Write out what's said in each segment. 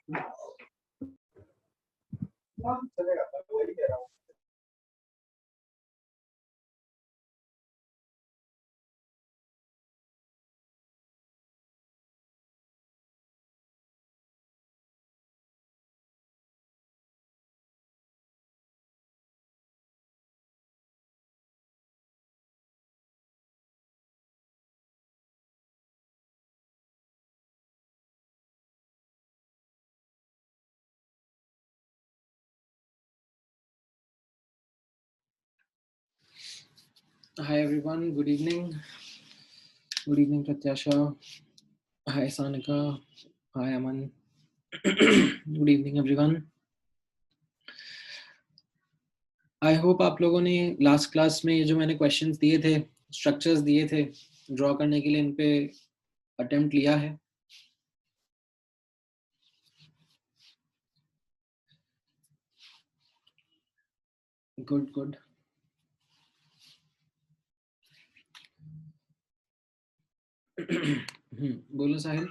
चलेगा, वही कह रहा हूँ। Hi everyone, good evening. Good evening Pratyasha. Hi Sanika. Hi Aman. Good evening everyone. I hope आप लोगों ने लास्ट क्लास में ये जो मैंने क्वेश्चंस दिए थे, स्ट्रक्चर्स दिए थे ड्रॉ करने के लिए, इन पे अटेम्प्ट लिया है. Good good. बोलो Sahil.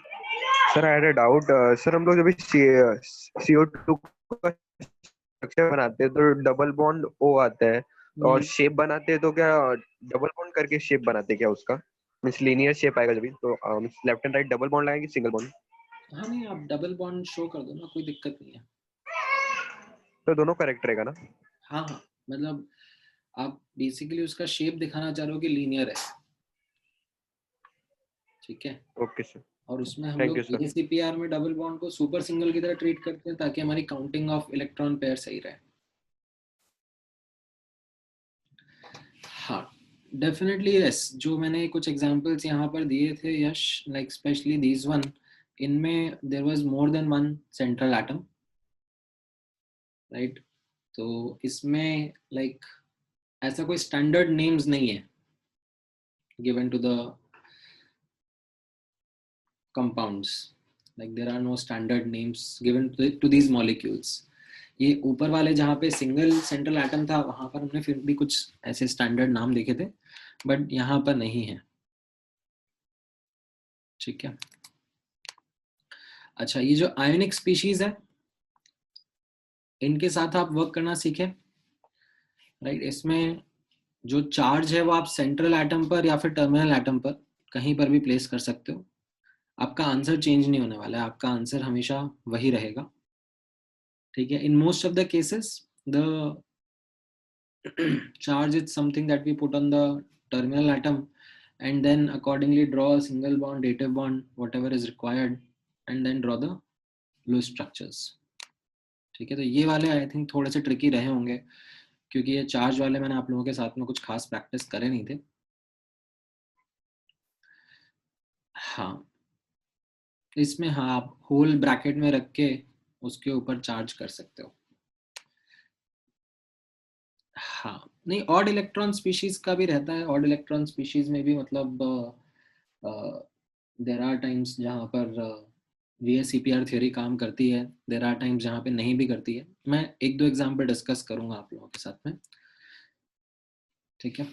Sir I had a doubt. Sir हम लोग जब CO2 का स्ट्रक्चर बनाते हैं तो डबल बॉन्ड O आता है, और शेप बनाते हैं तो क्या डबल बॉन्ड करके शेप बनाते हैं क्या उसका? मींस लीनियर शेप आएगा जब तो left and right double bond लगाएंगे सिंगल बॉन्ड? हाँ नहीं, आप डबल बॉन्ड शो कर दो ना, कोई दिक्कत नहीं है. तो दोनों करेक्ट रहेगा ना? हाँ हाँ, मतलब आप बेसिकली उसका शेप दिखाना चाह रहे हो कि लीनियर है. ठीक है. ओके सर, और उसमें हम थैंक लोग यू सर. ACPR में डबल बॉन्ड को सुपर सिंगल की तरह ट्रीट करते हैं ताकि हमारी काउंटिंग ऑफ इलेक्ट्रॉन पेयर सही रहे. हाँ डेफिनेटली यस. जो मैंने कुछ एग्जांपल्स यहाँ पर दिए थे yes, like specially this one, इनमें there was more than one central atom, right. तो इसमें लाइक ऐसा कोई स्टैंडर्ड नेम्स नहीं है given to the compounds, like there are no standard names given to these molecules. ये ऊपर वाले जहाँ पे सिंगल सेंट्रल एटम था वहां पर हमने फिर भी कुछ ऐसे स्टैंडर्ड नाम देखे थे, बट यहाँ पर नहीं है. ठीक है. अच्छा, ये जो आयोनिक स्पीशीज है इनके साथ आप वर्क करना सीखे, राइट. इसमें जो चार्ज है वो आप सेंट्रल एटम पर या फिर टर्मिनल एटम पर कहीं पर भी प्लेस कर सकते हो. आपका आंसर चेंज नहीं होने वाला है, आपका आंसर हमेशा वही रहेगा. ठीक है. In most of the cases the charge is something that we put on the terminal atom and then accordingly draw a single bond, dative bond, whatever is required, and then draw the loose structures. ठीक है. तो ये वाले I think थोड़े से tricky रहे होंगे क्योंकि ये चार्ज वाले मैंने आप लोगों के साथ में कुछ खास प्रैक्टिस करे नहीं थे. हाँ, इसमें हाँ आप होल ब्रैकेट में रख के उसके ऊपर चार्ज कर सकते हो. हाँ नहीं, ऑड इलेक्ट्रॉन स्पीशीज का भी रहता है. ऑड इलेक्ट्रॉन स्पीशीज में भी मतलब देर आर टाइम्स जहाँ पर VSEPR थ्योरी काम करती है, देर आर टाइम्स जहाँ पे नहीं भी करती है. मैं एक दो एग्जाम्पल डिस्कस करूंगा आप लोगों के साथ में. ठीक है.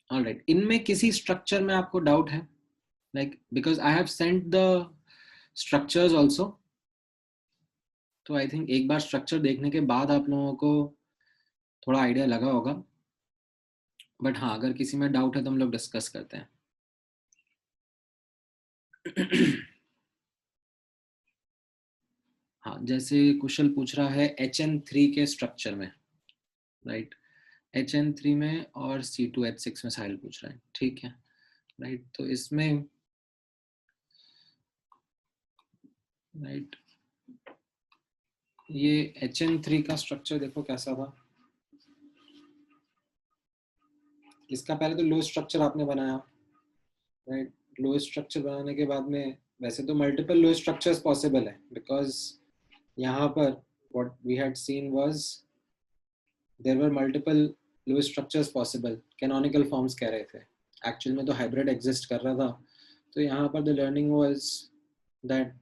ऑलराइट. इनमें किसी स्ट्रक्चर में आपको डाउट है, like because I have sent the structures also, तो आई थिंक एक बार स्ट्रक्चर देखने के बाद आप लोगों को थोड़ा आइडिया लगा होगा. बट हाँ, अगर किसी में डाउट है तो हम लोग डिस्कस करते हैं. हाँ, जैसे कुशल पूछ रहा है HN3 के स्ट्रक्चर में, राइट. HN3 में और C2H6 में साहिल पूछ रहा है. ठीक है, राइट. तो इसमें राइट ये HN3 का स्ट्रक्चर देखो कैसा था. इसका पहले तो लो स्ट्रक्चर आपने बनाया, राइट. लो स्ट्रक्चर बनाने के बाद में वैसे तो मल्टीपल लो स्ट्रक्चर्स पॉसिबल है बिकॉज यहाँ पर what we had seen was there were multiple Lewis structures possible. Canonical forms कह रहे थे, एक्चुअल में तो हाइब्रिड एग्जिस्ट कर रहा था. तो यहाँ पर the learning was that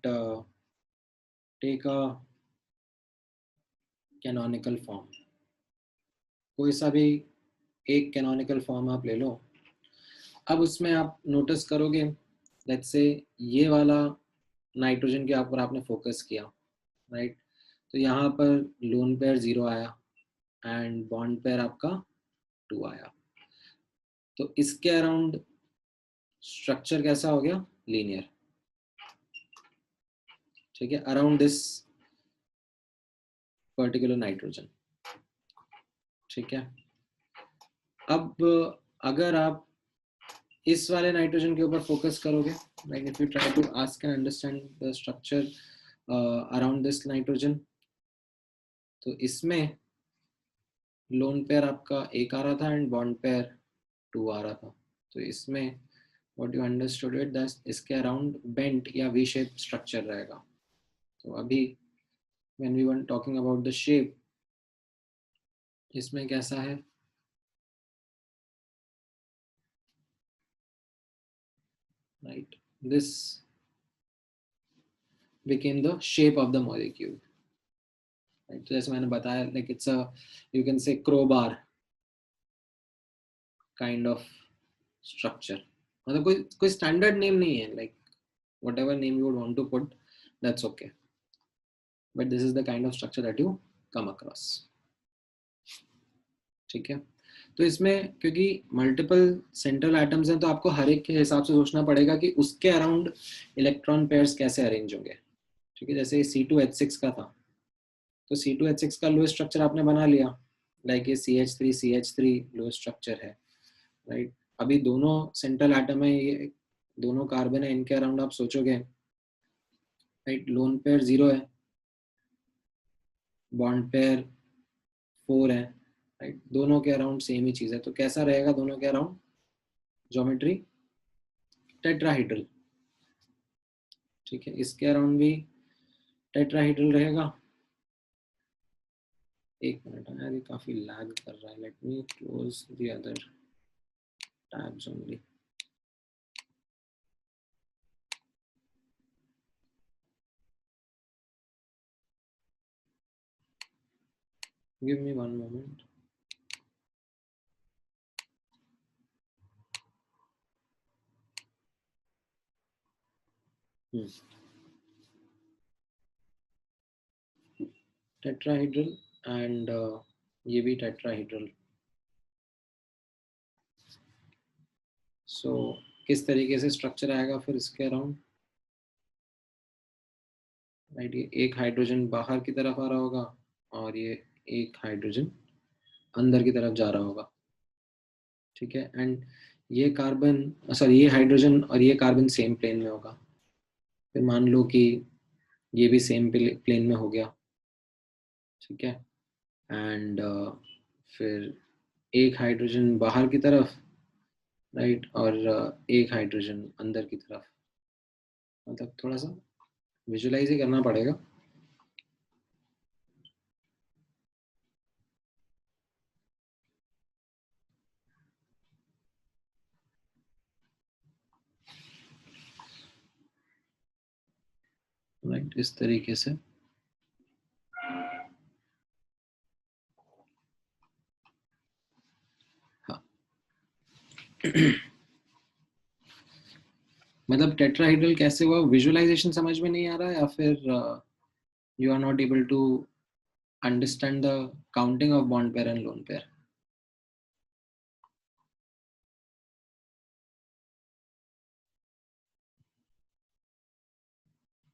take a canonical form. कोई सा भी एक कैनोनिकल फॉर्म आप ले लो. अब उसमें आप नोटिस करोगे, लेट्स से ये वाला नाइट्रोजन के ऊपर आपने फोकस किया, राइट। तो यहाँ पर लोन पेयर 0 आया एंड बॉन्ड पेयर आपका 2 आया। तो इसके अराउंड स्ट्रक्चर कैसा हो गया? लीनियर। ठीक है, अराउंड दिस पर्टिकुलर नाइट्रोजन। ठीक है, अब अगर आप इस वाले नाइट्रोजन के ऊपर फोकस करोगे, like if you try to ask and understand the structure around this nitrogen, तो इसमें लोन पेयर आपका 1 आ रहा था एंड बॉन्ड पेयर 2 आ रहा था। तो इसमें what you understood it that इसके अराउंड बेंट या वी शेप स्ट्रक्चर रहेगा। तो अभी when we were talking about the shape, इसमें कैसा है? Right, this became the shape of the molecule, right? तो जैसे मैंने बताया, like it's a, you can say crowbar kind of structure। मतलब कोई standard name नहीं है, like whatever name you would want to put, that's okay, but this is the kind of structure that you come across। ठीक है, तो इसमें क्योंकि multiple central atoms हैं, तो आपको हर एक के हिसाब से सोचना पड़ेगा कि उसके अराउंड इलेक्ट्रॉन पेयर्स कैसे अरेंज होंगे। ठीक है, जैसे C2H6 का था, तो C2H6 का लो स्ट्रक्चर आपने बना लिया, लाइक ये CH3 लो स्ट्रक्चर है, राइट। अभी दोनों सेंट्रल एटम है, ये दोनों कार्बन है, इनके अराउंड आप सोचोगे, राइट, लोन पेयर 0 है, बॉन्ड पेयर 4 है, राइट, दोनों के अराउंड सेम ही चीज है। तो कैसा रहेगा दोनों के अराउंड ज्योमेट्री? टेट्राहीड्रल। ठीक है, इसके अराउंड भी टेट्राहीड्रल रहेगा। एक मिनट यार, ये काफी लैग कर रहा है, let me close the other tabs only. Give me one moment. Tetrahedral and ये भी टेट्राहीड्रल। सो किस तरीके से स्ट्रक्चर आएगा फिर इसके अराउंड? राइट, ये एक हाइड्रोजन बाहर की तरफ आ रहा होगा और ये एक हाइड्रोजन अंदर की तरफ जा रहा होगा। ठीक है, एंड ये कार्बन सॉरी ये हाइड्रोजन और ये कार्बन सेम प्लेन में होगा। फिर मान लो कि ये भी सेम प्लेन में हो गया। ठीक है, एंड फिर एक हाइड्रोजन बाहर की तरफ, राइट, और एक हाइड्रोजन अंदर की तरफ। मतलब थोड़ा सा विजुलाइज ही करना पड़ेगा। राइट, इस तरीके से। हाँ मतलब टेट्राहीड्रल कैसे हुआ, विजुअलाइजेशन समझ में नहीं आ रहा है, या फिर you are not able to understand the counting of bond pair and lone pair?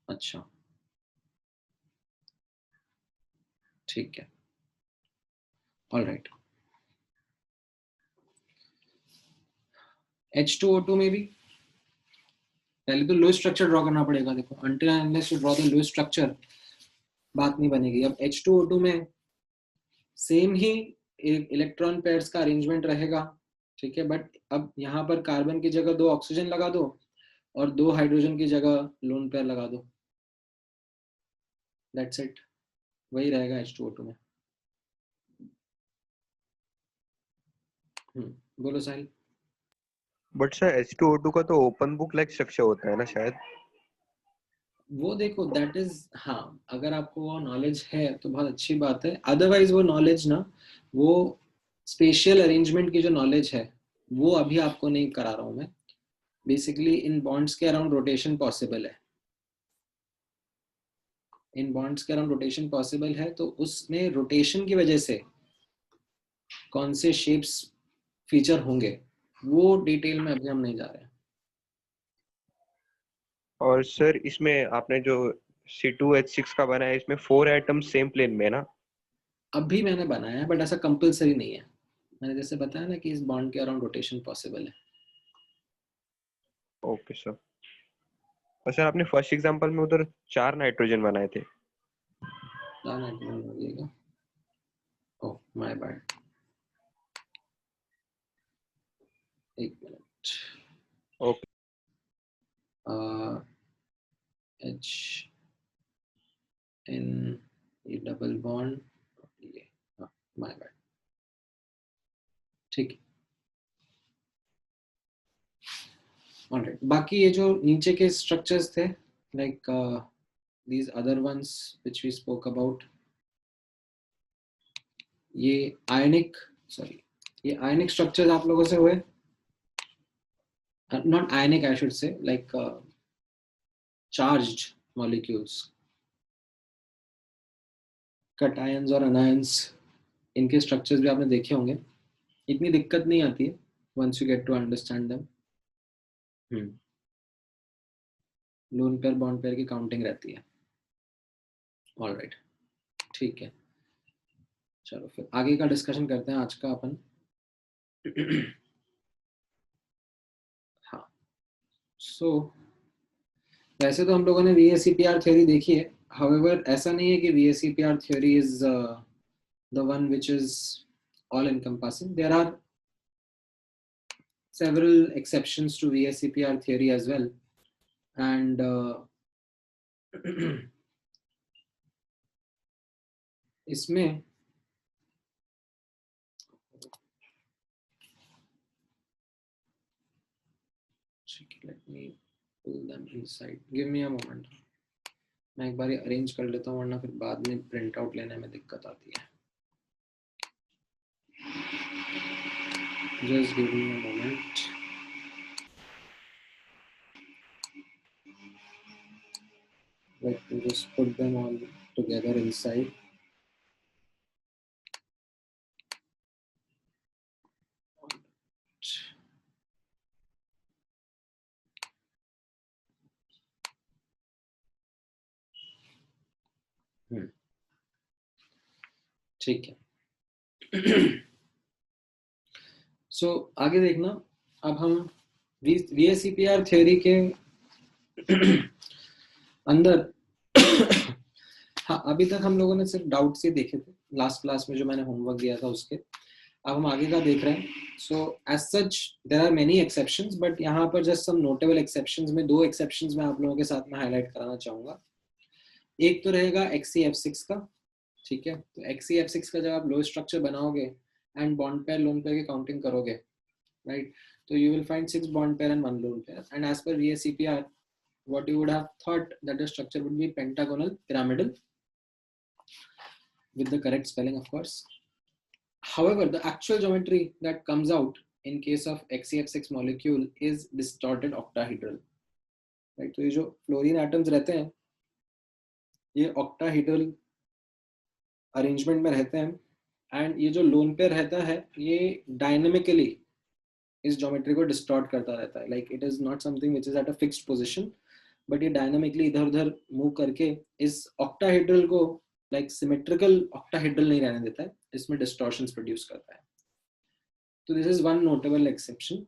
अच्छा, ठीक है, ऑल राइट। H2O2 में भी पहले तो लो स्ट्रक्चर ड्रॉ करना पड़ेगा। देखो, until and unless you draw the low structure, बात नहीं बनेगी। अब H2O2 में सेम ही इलेक्ट्रॉन पेयर्स का अरेंजमेंट रहेगा। ठीक है, बट अब यहाँ पर कार्बन की जगह 2 ऑक्सीजन लगा दो और 2 हाइड्रोजन की जगह लोन पेयर लगा दो, दैट्स इट। वही रहेगा H2O2 में। बोलो साहिल। बट सर H2O2 का तो ओपन बुक लाइक स्ट्रक्चर होता है ना शायद? वो देखो, दैट इज, हाँ, अगर आपको वो नॉलेज है तो बहुत अच्छी बात है, अदरवाइज वो नॉलेज ना, वो स्पेशियल अरेंजमेंट की जो नॉलेज है वो अभी आपको नहीं करा रहा हूँ मैं। बेसिकली इन बॉन्ड्स के अराउंड रोटेशन पॉसिबल है, इन बॉन्ड्स के अराउंड रोटेशन पॉसिबल है, तो उसमें रोटेशन की वजह से कौन से शेप्स फीचर होंगे वो डिटेल में अभी हम नहीं जा रहे हैं। और सर इसमें आपने जो C2H6 का बनाया है, इसमें 4 एटम सेम प्लेन में है ना? अभी मैंने बनाया है बट ऐसा कंपलसरी नहीं है। मैंने जैसे बताया ना कि इस बॉन्ड के अराउंड रोटेशन पॉसिबल है। Okay sir. और सर आपने फर्स्ट एग्जांपल में उधर 4 नाइट्रोजन बनाए थे। ओह माय बैड, एक मिनट। ओके। एच इन, ये डबल बॉन्ड, ये, माय बैड, ठीक है। ऑलराइट, बाकी ये जो नीचे के स्ट्रक्चर्स थे, like these other ones which we spoke about, ये आयनिक, सॉरी, ये आयनिक स्ट्रक्चर्स आप लोगों से हुए, not ionic I should say, like charged molecules, cations और अनायंस, इनके स्ट्रक्चर्स भी आपने देखे होंगे। इतनी दिक्कत नहीं आती है once you get to understand them. Lone pair bond pair की काउंटिंग रहती है। ऑलराइट, ठीक है, चलो फिर आगे का डिस्कशन करते हैं आज का अपन। हाँ, सो वैसे तो हम लोगों ने VSEPR थ्योरी देखी है, हाउएवर ऐसा नहीं है कि VSEPR theory is the one which is all encompassing. There are several exceptions to VSEPR theory as well, and इसमें let me pull them inside, give me a moment. मैं एक बार arrange कर लेता हूँ वरना फिर बाद में प्रिंट आउट लेने में दिक्कत आती है। Just give me a moment. Let me just put them all together inside. ठीक है। सो आगे देखना, अब हम VSEPR थ्योरी के अंदर हाँ, अभी तक हम लोगों ने सिर्फ डाउट से देखे थे लास्ट क्लास में जो मैंने होमवर्क दिया था उसके। अब हम आगे का देख रहे हैं। So as such there are many exceptions, but यहाँ पर जस्ट सम नोटेबल एक्सेप्शंस में 2 एक्सेप्शंस मैं आप लोगों के साथ में हाईलाइट कराना चाहूंगा। एक तो रहेगा XeF6 का, ठीक है। तो XeF6 का जब आप लो स्ट्रक्चर बनाओगे and bond pair lone pair की काउंटिंग करोगे, राइट, तो you will find 6 bond pair and 1 lone pair, and as per VSEPR what you would have thought that the structure would be pentagonal pyramidal with the correct spelling of course. However, the actual geometry that comes out in case of XeF6 molecule is distorted octahedral, right? तो ये जो fluorine atoms रहते हैं ये octahedral arrangement में रहते हैं, and ये जो लोन पेयर रहता है ये डायनेमिकली इस ज्योमेट्री को डिस्टॉर्ट करता रहता है। Like it is not something which is at a fixed position, but ये डायनामिकली इधर उधर मूव करके इस ऑक्टाहेड्रल को लाइक सिमेट्रिकल ऑक्टाहेड्रल नहीं रहने देता है, इसमें डिस्टॉर्शंस प्रोड्यूस करता है। तो this is one notable exception,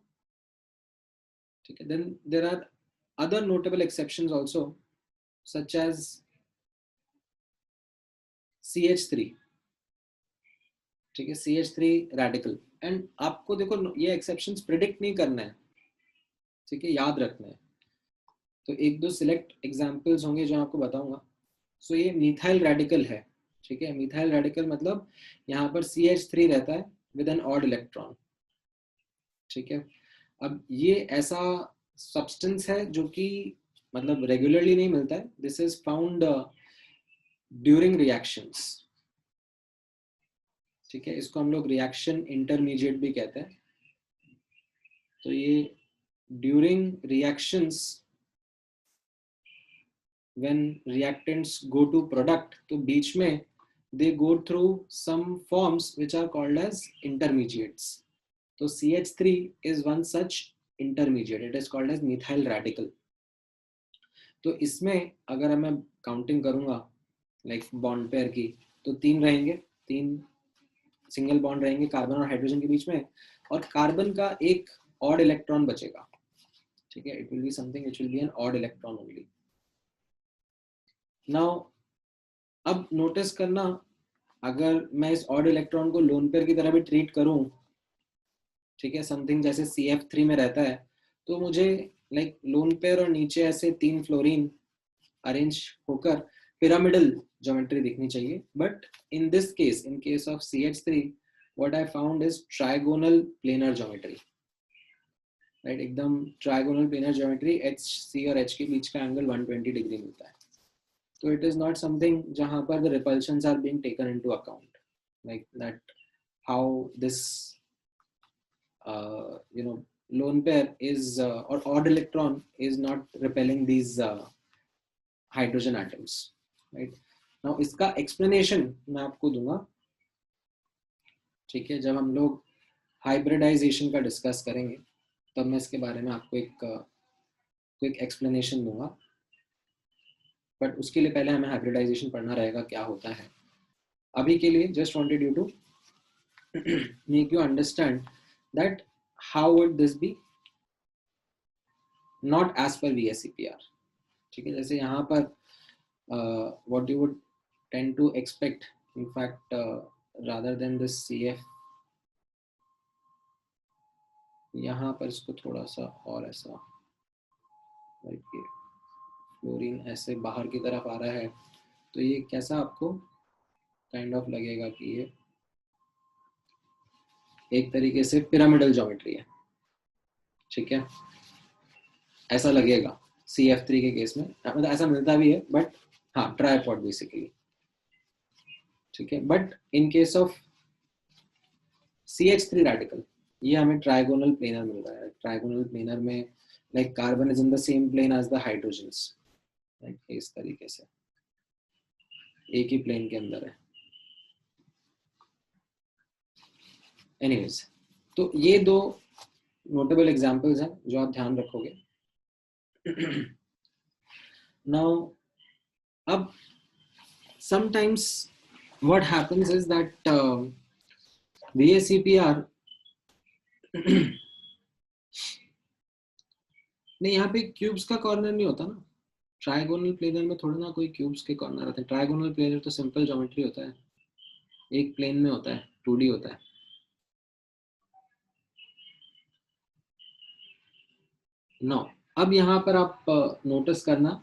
ठीक है। Then there are other notable exceptions also such as CH3, ठीक है, CH3 रेडिकल। एंड आपको देखो ये एक्सेप्शंस प्रिडिक्ट नहीं करना है, ठीक है, याद रखना है। तो एक दो सिलेक्ट एग्जांपल्स होंगे जो आपको बताऊंगा। सो ये मिथाइल रेडिकल है, ठीक है। मिथाइल रेडिकल मतलब यहाँ पर CH3 रहता है विद एन ऑड इलेक्ट्रॉन, ठीक है। अब ये ऐसा सब्सटेंस है जो कि मतलब रेगुलरली नहीं मिलता है। This is found during reactions, ठीक है। इसको हम लोग रिएक्शन इंटरमीडिएट भी कहते हैं। तो ये during reactions when reactants go to product, तो बीच में they go through some forms which are called as intermediates. तो CH3 is one such intermediate. It is called as methyl radical. तो इसमें अगर मैं काउंटिंग करूंगा लाइक बॉन्ड पेयर की, तो 3 रहेंगे, 3 सिंगल बॉन्ड रहेंगे कार्बन और हाइड्रोजन के बीच में, और कार्बन का एक ऑड इलेक्ट्रॉन बचेगा. ठीक है, it will be something which will be an odd electron only. Now अब नोटिस करना, अगर मैं इस ऑड इलेक्ट्रॉन को लोन पेयर की तरह भी ट्रीट करूं, ठीक है, समथिंग जैसे CF3 में रहता है, तो मुझे लाइक लोन पेयर और नीचे ऐसे 3 फ्लोरीन अरेंज होकर पिरामिडल ज्योमेट्री दिखनी चाहिए. But in this case, in case of CH3, what I found is trigonal planar geometry. Right, एकदम ट्राइगोनल प्लेनर ज्योमेट्री. HC और H के बीच का एंगल 120 डिग्री मिलता है. तो इट इज नॉट समथिंग जहां पर the repulsions are being taken into account, like that how this lone pair is or odd electron is not repelling these hydrogen atoms. Right, now इसका explanation मैं आपको दूंगा. ठीक है, जब हम लोग हाइब्रिडाइजेशन का डिस्कस करेंगे तब मैं इसके बारे में आपको एक क्विक एक्सप्लेनेशन दूंगा. बट उसके लिए पहले हमें हाइब्रिडाइजेशन पढ़ना रहेगा क्या होता है. अभी के लिए just wanted you to make you understand that how would this be not as per VSEPR. ठीक है, जैसे यहाँ पर what you would tend to expect, in fact rather than this CF, यहाँ पर इसको थोड़ा सा और ऐसा लाइक फ्लोरीन ऐसे बाहर की तरफ आ रहा है, तो ये कैसा आपको काइंड ऑफ लगेगा कि ये एक तरीके से पिरामिडल ज्योमेट्री है. ठीक है, ऐसा लगेगा CF3 के केस में, मतलब ऐसा मिलता भी है, बट हाँ ट्राइपॉड बेसिकली. ठीक है, but in case of CH3 radical ये हमें ट्राइगोनल प्लेनर मिल रहा है. ट्राइगोनल प्लेनर में like carbon is in the same plane as the hydrogens, like इस तरीके से एक ही प्लेन के अंदर है. एनीवेज, तो ये 2 नोटेबल एग्जांपल्स हैं जो आप ध्यान रखोगे. नाउ अब sometimes what happens is that VSEPR नहीं, यहाँ पे क्यूब्स का कॉर्नर नहीं होता ना. ट्राइगोनल प्लेनर में थोड़ा ना कोई क्यूब्स के कॉर्नर रहते हैं. ट्राइगोनल प्लेनर तो सिंपल ज्योमेट्री होता है, एक प्लेन में होता है, 2D होता है. नो, अब यहाँ पर आप नोटिस करना,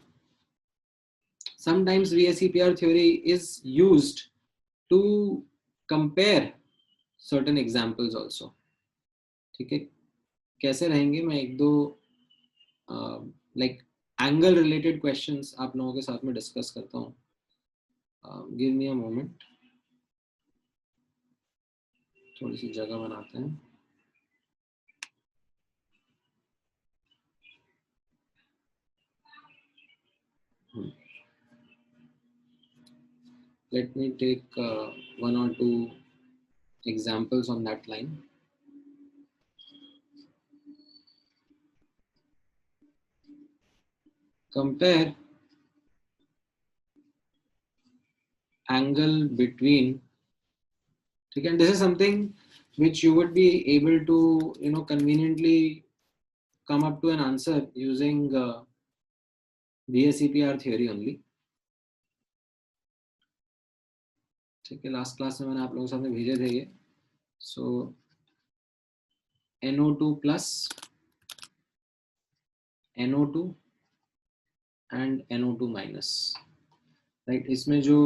sometimes VSEPR theory is used to compare certain examples also. ठीक है, कैसे रहेंगे, मैं एक दो लाइक एंगल रिलेटेड क्वेश्चंस आप लोगों के साथ में डिस्कस करता हूँ. गिव मी अ मोमेंट, थोड़ी सी जगह बनाते हैं. Let me take 1 or 2 examples on that line. Compare angle between, ठीक है, this is something which you would be able to conveniently come up to an answer using VSEPR theory only. ठीक है, last class में मैंने आप लोगों के सामने भेजे थे ये. सो NO2 plus NO2 and NO2 minus. Right, इसमें जो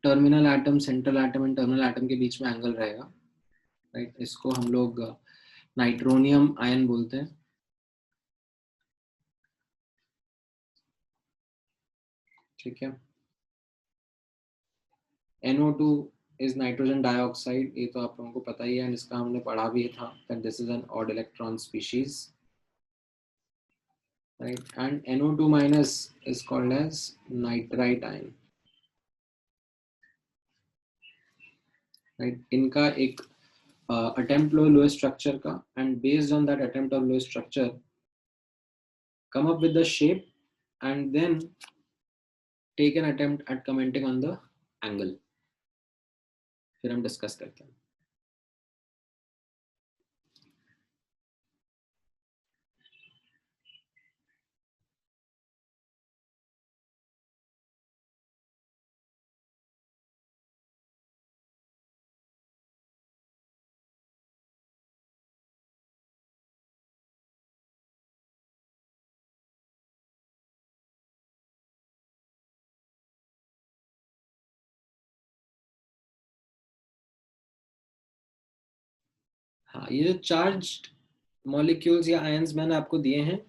terminal atom, central atom and terminal atom के बीच में एंगल रहेगा, राइट, इसको हम लोग नाइट्रोनियम आयन बोलते हैं. ठीक है, NO2 इज नाइट्रोजन डाइऑक्साइड, ये तो आप लोगों को पता ही है, इसका हमने पढ़ा भी था that this is N odd electron species. right? And NO2 minus is called as nitrite ion, right? इनका एक attempt लो Lewis structure का, and based on that attempt of Lewis structure come up with the shape and then take an attempt at commenting on the angle. फिर हम discuss करते हैं. हाँ, ये जो चार्ज्ड मॉलिक्यूल्स या आयंस मैंने आपको दिए हैं,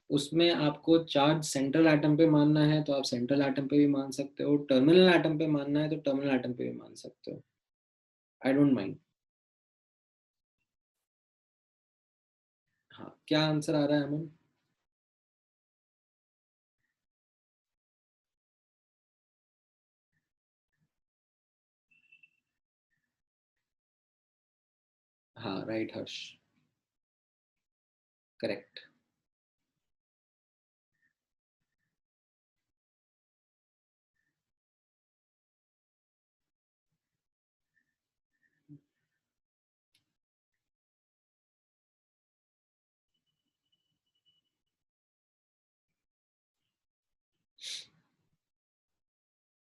उसमें आपको चार्ज सेंट्रल एटम पे मानना है तो आप सेंट्रल एटम पे भी मान सकते हो, टर्मिनल एटम पे मानना है तो टर्मिनल एटम पे भी मान सकते हो. I don't mind. हाँ, क्या आंसर आ रहा है अमन? हाँ, राइट हर्ष, करेक्ट.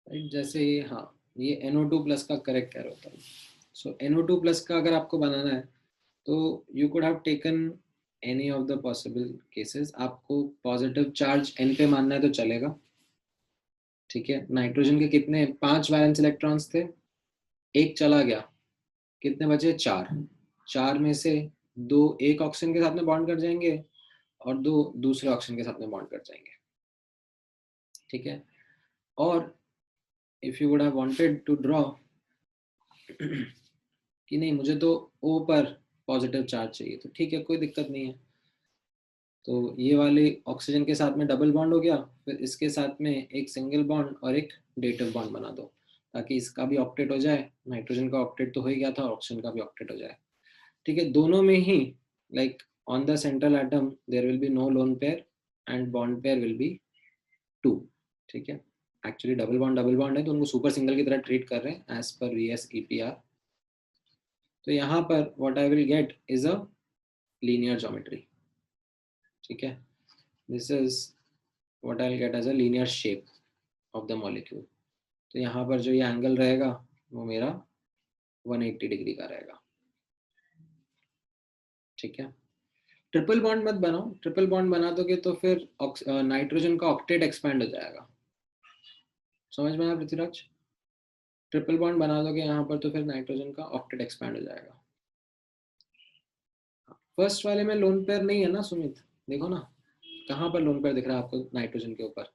राइट, जैसे ये, हाँ, ये NO2 प्लस का करेक्ट एरो था. सो NO2 प्लस का अगर आपको बनाना है तो you could have taken any of the possible cases. आपको पॉजिटिव चार्ज N पे मानना है तो चलेगा, ठीक है. नाइट्रोजन के कितने 5 वैलेंस इलेक्ट्रॉन्स थे, एक चला गया, कितने बचे? 4. 4 में से 2 एक ऑक्सीजन के साथ में बॉन्ड कर जाएंगे और 2 दूसरे ऑक्सीजन के साथ में बॉन्ड कर जाएंगे, ठीक है. और if you would have wanted to draw कि नहीं मुझे तो O पर पॉजिटिव चार्ज चाहिए, तो ठीक है, कोई दिक्कत नहीं है. तो ये वाले ऑक्सीजन के साथ में डबल बॉन्ड हो गया, फिर इसके साथ में एक सिंगल बॉन्ड और एक डेटिव बॉन्ड बना दो, ताकि इसका भी ऑक्टेट हो जाए. नाइट्रोजन का ऑक्टेट तो हो ही गया था, ऑक्सीजन का भी ऑक्टेट हो जाए, ठीक है. दोनों में ही like on the central atom there will be no lone pair and bond pair will be 2, ठीक है. एक्चुअली डबल बॉन्ड है तो उनको सुपर सिंगल की तरह ट्रीट कर रहे हैं एज पर VSEPR. तो यहाँ पर what I will get is a linear geometry, ठीक है. This is what I will get as a linear shape of the molecule. तो यहाँ पर जो ये एंगल रहेगा वो मेरा 180 डिग्री का रहेगा, ठीक है. ट्रिपल बॉन्ड मत बनाओ, ट्रिपल बॉन्ड बना दोगे तो फिर नाइट्रोजन का ऑक्टेट एक्सपैंड हो जाएगा. समझ में आया पृथ्वीराज? ट्रिपल बॉन्ड बना दोगे यहाँ पर तो फिर नाइट्रोजन का ऑक्टेट एक्सपैंड हो जाएगा. फर्स्ट वाले में लोन पेयर नहीं है ना सुमित, देखो ना कहाँ पर लोन पेयर दिख रहा है आपको नाइट्रोजन के ऊपर?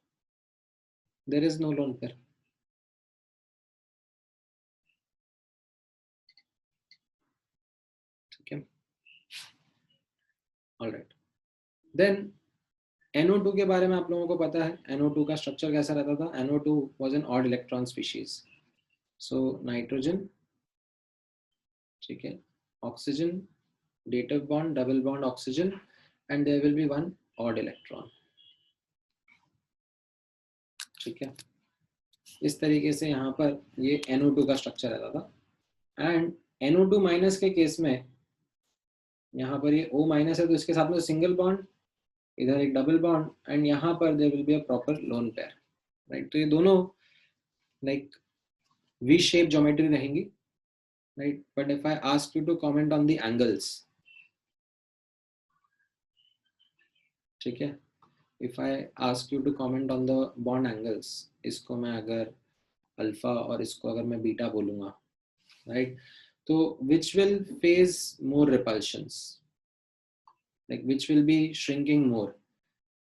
There is no lone pair, ठीक है. ऑलराइट, देन NO2 के बारे में आप लोगों को पता है. NO2 का स्ट्रक्चर कैसा रहता था? NO2 was an odd electron species. So nitrogen, ठीक है, oxygen, dative bond, double bond oxygen, and there will be one odd electron, ठीक है. इस तरीके से यहाँ पर ये NO2 का स्ट्रक्चर रहता था. एंड NO2 माइनस के केस में यहाँ पर ये O माइनस है तो इसके साथ में सिंगल बॉन्ड, इधर एक डबल बॉन्ड, एंड यहाँ पर there will be a proper lone pair, right. तो ये दोनों लाइक V शेप ज्योमेट्री रहेंगी, right. But if I ask you to comment on the angles, ठीक है, if I ask you to comment on the bond angles, इसको मैं अगर alpha और इसको अगर मैं बीटा बोलूंगा, राइट, तो which will face more repulsions, like which will be shrinking more,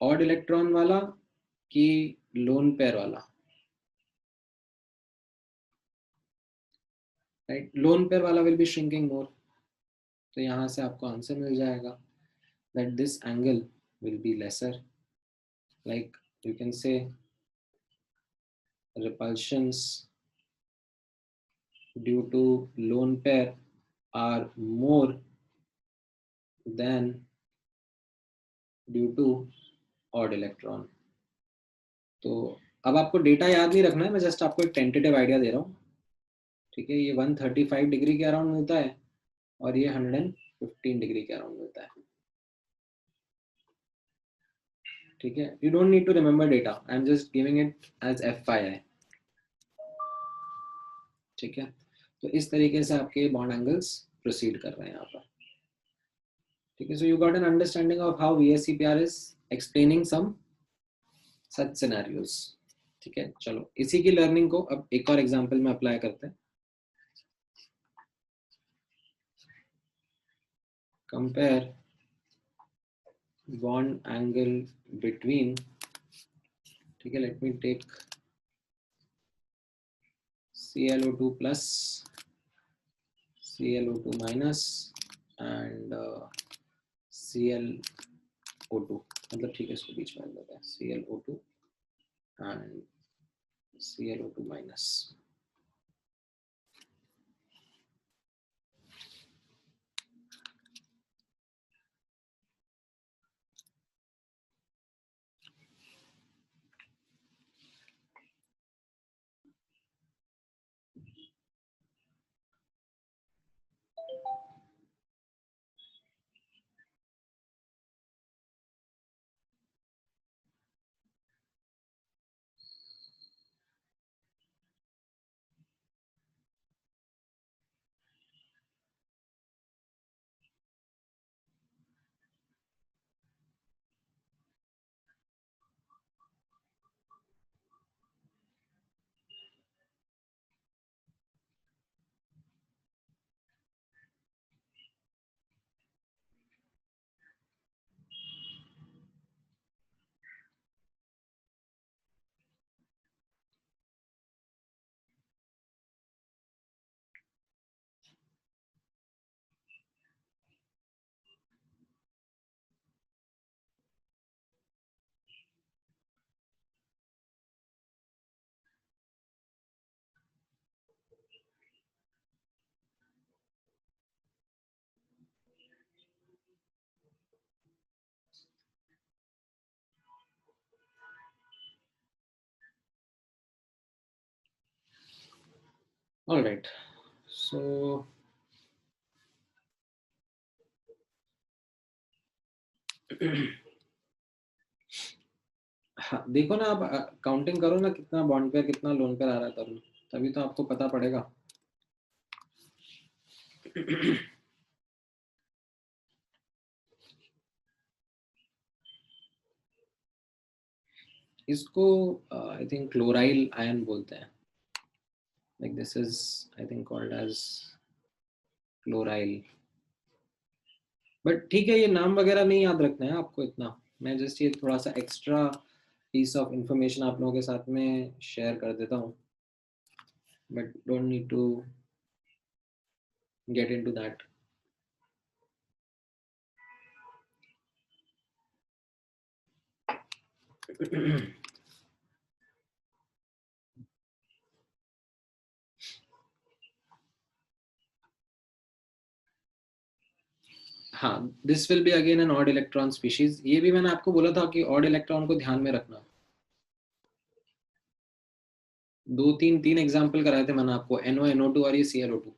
odd electron वाला कि lone pair वाला, right, lone pair वाला will be shrinking more. तो यहाँ से आपको आंसर मिल जाएगा that this angle will be lesser like you can say repulsions due to lone pair are more than due to odd electron. तो अब आपको डेटा याद नहीं रखना है, मैं जस्ट आपको एक टेंटेटिव आइडिया दे रहा हूँ, ठीक है। ये 135 डिग्री के अराउंड मिलता है और ये 115 डिग्री के अराउंड मिलता है, ठीक है। You don't need to remember data, I am just giving it as FYI, ठीक है। तो इस तरीके से आपके बॉन्ड एंगल्स प्रोसीड कर रहे हैं यहाँ पर, ठीक है। So you got an understanding of how VSEPR is explaining some such scenarios, ठीक है। चलो इसी की लर्निंग को अब एक और एग्जांपल में अप्लाई करते हैं। कंपेयर बॉन्ड एंगल बिटवीन, ठीक है, let me take ClO2 plus ClO2 minus and ClO2, मतलब ठीक है, इसको बीच में लेते हैं, ClO2 and ClO2 minus। All right, so हाँ, देखो ना, आप काउंटिंग करो ना, कितना बॉन्ड पेयर कितना लोन पेयर आ रहा है, तभी तो आपको पता पड़ेगा। इसको आई थिंक क्लोराइल आयन बोलते हैं, like this is I think called as chloryl, but ठीक है, ये नाम वगैरह नहीं याद रखना है आपको इतना, मैं जस्ट ये थोड़ा सा एक्स्ट्रा पीस ऑफ इंफॉर्मेशन आप लोगों के साथ में शेयर कर देता हूँ, but don't need to get into that. हाँ, this will be again an odd electron species. ये भी मैंने आपको बोला था कि ऑड इलेक्ट्रॉन को ध्यान में रखना। तीन एग्जांपल कराए थे मैंने आपको, NO, NO2 और ये ClO2।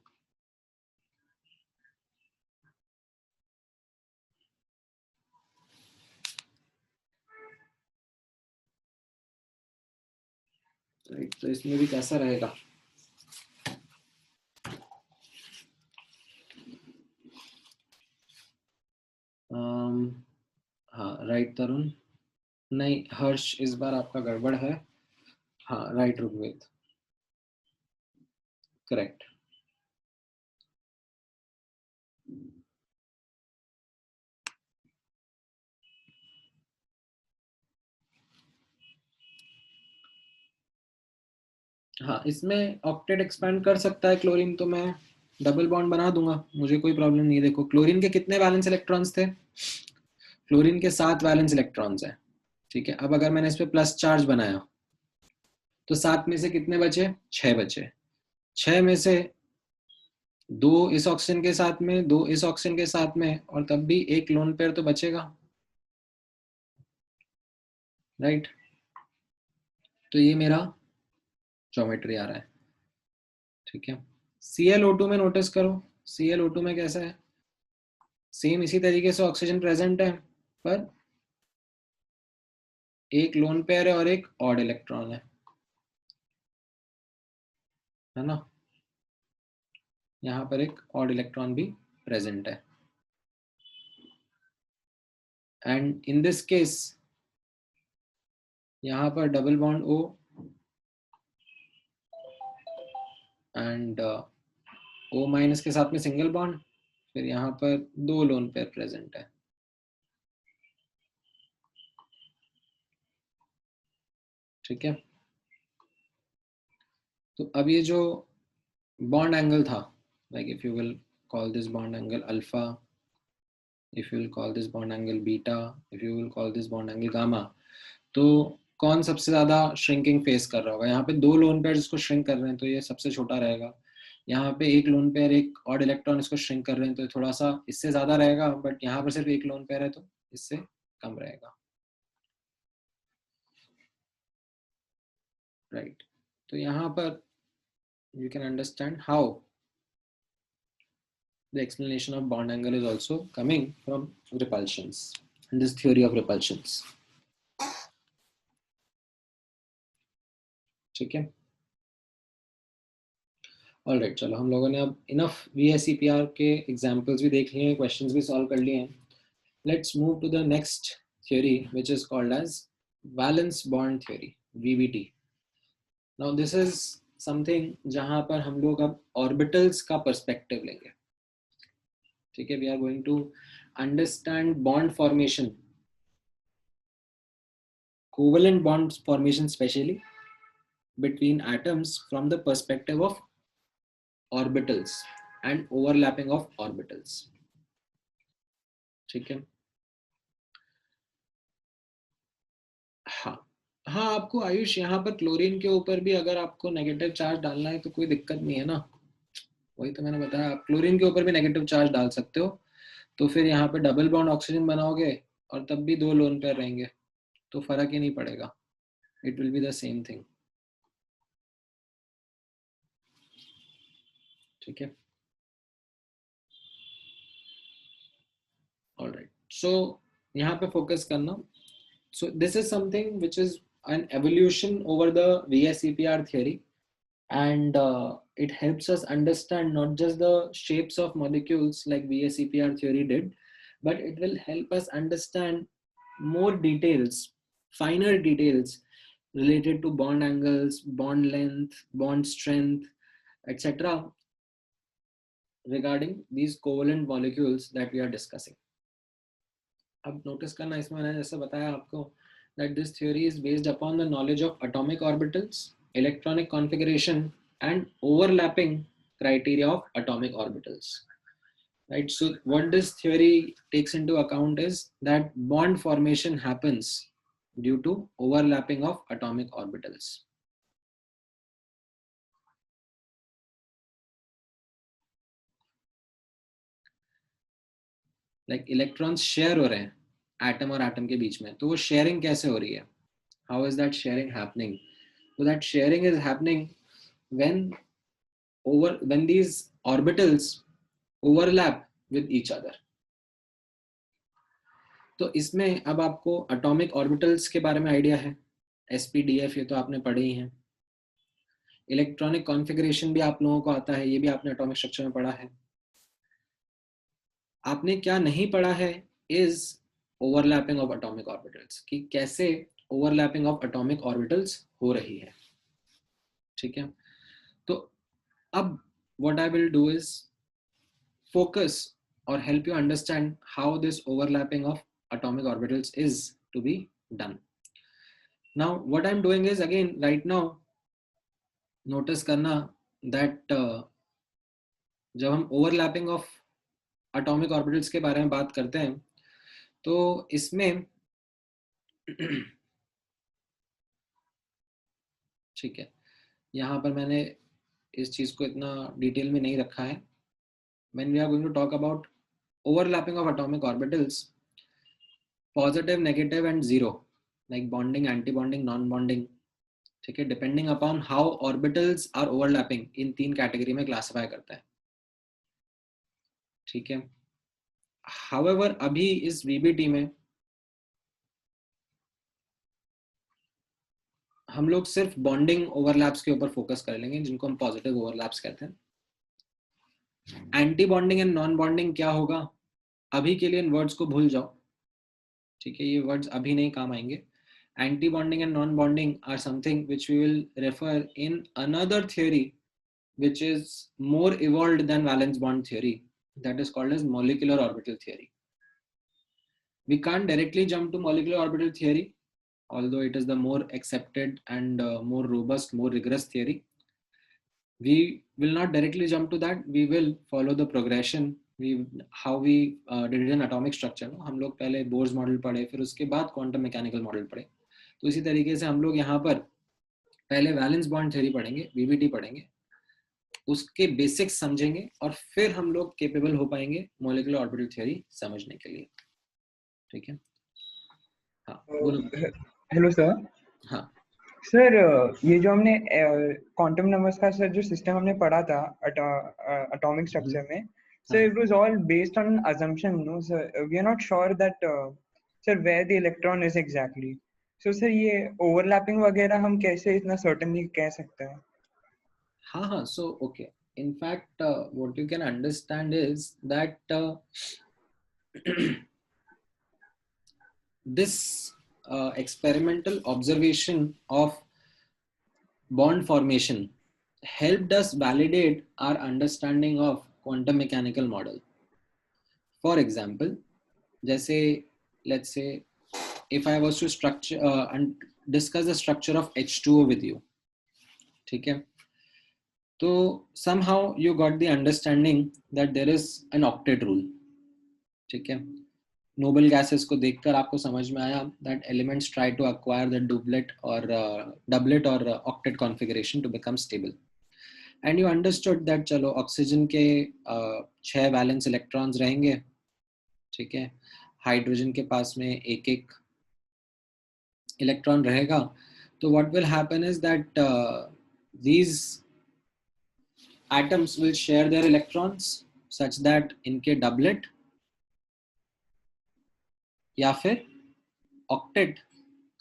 राइट, तो इसमें भी कैसा रहेगा? हाँ राइट तरुण, नहीं हर्ष, इस बार आपका गड़बड़ है। हाँ राइट ऋग्वेद, करेक्ट। हाँ, इसमें ऑक्टेट एक्सपेंड कर सकता है क्लोरीन, तो मैं डबल बॉन्ड बना दूंगा, मुझे कोई प्रॉब्लम नहीं। देखो क्लोरीन के कितने वैलेंस इलेक्ट्रॉन्स थे? क्लोरीन के 7 वैलेंस इलेक्ट्रॉन्स हैं, ठीक है, अब अगर मैंने इस पे प्लस चार्ज बनाया तो 7 में से कितने बचे? 6 बचे। 6 में से 2 इस ऑक्सीजन के साथ में, 2 इस ऑक्सीजन के साथ में, और तब भी एक लोन पेयर तो बचेगा, राइट? तो ये मेरा ज्योमेट्री आ रहा है। ठीक है, ClO2 में नोटिस करो, ClO2 में कैसा है? सेम इसी तरीके से ऑक्सीजन प्रेजेंट है, पर एक लोन पेयर है और एक ऑड इलेक्ट्रॉन है ना? यहाँ पर एक ऑड इलेक्ट्रॉन भी प्रेजेंट है, एंड इन दिस केस यहाँ पर double bond O and O minus के साथ में सिंगल बॉन्ड, फिर यहाँ पर 2 लोन पेयर प्रेजेंट है। ठीक है, तो अब ये जो बॉन्ड एंगल था, like if you will call this bond angle alpha, if you will call this bond angle beta, if you will call this bond angle gamma, तो कौन सबसे ज्यादा श्रिंकिंग फेस कर रहा होगा? यहाँ पे 2 लोन पेयर इसको श्रिंक कर रहे हैं तो ये सबसे छोटा रहेगा। यहाँ पे एक लोन पेयर, एक ऑड इलेक्ट्रॉन इसको श्रिंक कर रहे हैं तो थोड़ा सा इससे ज्यादा रहेगा, बट यहाँ पर सिर्फ एक लोन पेयर है तो इससे कम रहेगा, राइट? तो यहाँ पर you can understand how the explanation of bond angle is also coming from repulsions and this theory of repulsions. ठीक है, ऑलराइट, चलो हम लोगों ने अब इनफ VSEPR के एग्जांपल्स भी देख लिए हैं, क्वेश्चंस भी सॉल्व कर लिए हैं। Let's move to the next theory which is called as valence bond theory, VBT। Now this is something जहां पर हम लोग अब ऑर्बिटल्स का पर्सपेक्टिव लेंगे। ठीक है, we are going to understand bond formation, covalent bond formation specially between atoms from the perspective of orbitals and overlapping of orbitals। ठीक है, हाँ हाँ, आपको आयुष यहाँ पर क्लोरीन के ऊपर भी अगर आपको नेगेटिव चार्ज डालना है तो कोई दिक्कत नहीं है ना, वही तो मैंने बताया, आप क्लोरीन के ऊपर भी नेगेटिव चार्ज डाल सकते हो, तो फिर यहाँ पे डबल बॉन्ड ऑक्सीजन बनाओगे और तब भी 2 लोन पेयर रहेंगे, तो फर्क ही नहीं पड़ेगा, it will be the same thing. ठीक है, ऑलराइट, सो यहाँ पे फोकस करना। So this is something which is an evolution over the VSEPR theory, and it helps us understand not just the shapes of molecules like VSEPR theory did, but it will help us understand more details, finer details related to bond angles, bond length, bond strength, etc. regarding these covalent molecules that we are discussing. अब notice करना, इसमें मैंने जैसे बताया आपको that this theory is based upon the knowledge of atomic orbitals, electronic configuration and overlapping criteria of atomic orbitals, right? So what this theory takes into account is that bond formation happens due to overlapping of atomic orbitals। Like electrons share हो रहे हैं atom और atom के बीच में, तो वो sharing कैसे हो रही है? How is that sharing happening? So that sharing is happening when these orbitals overlap with each other। तो इसमें अब आपको एटॉमिक ऑर्बिटल्स के बारे में आइडिया है, SPDF ये तो आपने पढ़े ही हैं, इलेक्ट्रॉनिक कॉन्फ़िगरेशन भी आप लोगों को आता है, ये भी आपने एटॉमिक स्ट्रक्चर में पढ़ा है। आपने क्या नहीं पढ़ा है is overlapping of atomic orbitals, कि कैसे ओवरलैपिंग ऑफ एटॉमिक ऑर्बिटल्स हो रही है। ठीक है, तो अब what I will do is focus or help you understand how this overlapping of atomic orbitals is to be done। Now what I'm doing is, again right now notice करना that जब हम overlapping of atomic orbitals के बारे में बात करते हैं तो इसमें ठीक है, यहाँ पर मैंने इस चीज को इतना डिटेल में नहीं रखा है. When we are going to talk about overlapping of atomic orbitals, positive, negative and zero, like bonding, anti-bonding, non-bonding, ठीक है, depending upon how orbitals are overlapping, in 3 category में क्लासिफाई करता है. ठीक है, हाउएवर अभी इस वीबीटी में हम लोग सिर्फ बॉन्डिंग ओवरलैप्स के ऊपर फोकस कर लेंगे, जिनको हम पॉजिटिव ओवरलैप्स कहते हैं. Anti bonding and non bonding क्या होगा, अभी के लिए इन वर्ड्स को भूल जाओ. ठीक है, ये वर्ड्स अभी नहीं काम आएंगे. Anti bonding and non bonding are something which we will refer in another theory which is more evolved than valence bond theory, that is called as molecular orbital theory. We can't directly jump to molecular orbital theory, although it is the more accepted and more robust, more rigorous theory. We will not directly jump to that. We will follow the progression, how we did it in atomic structure. हम लोग पहले Bohr's model पढ़े, फिर उसके बाद quantum mechanical model पढ़े. तो इसी तरीके से हम लोग यहाँ पर पहले वैलेंस बॉन्ड थ्योरी पढ़ेंगे, वीबीटी पढ़ेंगे, उसके बेसिक्स समझेंगे और फिर हम लोग केपेबल हो पाएंगे मॉलिक्यूलर ऑर्बिटल थ्योरी समझने के लिए. ठीक है, हाँ बोलो. Hello sir. हाँ सर, ये जो हमने क्वांटम नंबर्स का सर जो सिस्टम हमने पढ़ा था एटॉमिक स्ट्रक्चर में, sir it was all based on assumption, no sir. We are not sure that sir where the electron is exactly. So sir ये ओवरलैपिंग वगैरह हम कैसे इतना सर्टेनली कह सकते हैं? हाँ, so okay, in fact what you can understand is that this experimental observation of bond formation helped us validate our understanding of quantum mechanical model. For example, जैसे let's say if I was to structure and discuss the structure of H2O with you, ठीक है, तो somehow you got the understanding that there is an octet rule. ठीक है, noble gases को देखकर आपको समझ में आया that elements try to acquire the doublet or octet configuration to become stable. And you understood that चलो ऑक्सीजन के 6 वैलेंस इलेक्ट्रॉन्स रहेंगे. ठीक है, हाइड्रोजन के पास में एक एक इलेक्ट्रॉन रहेगा. तो what will happen is that these atoms will share their electrons such that इनके doublet या फिर octet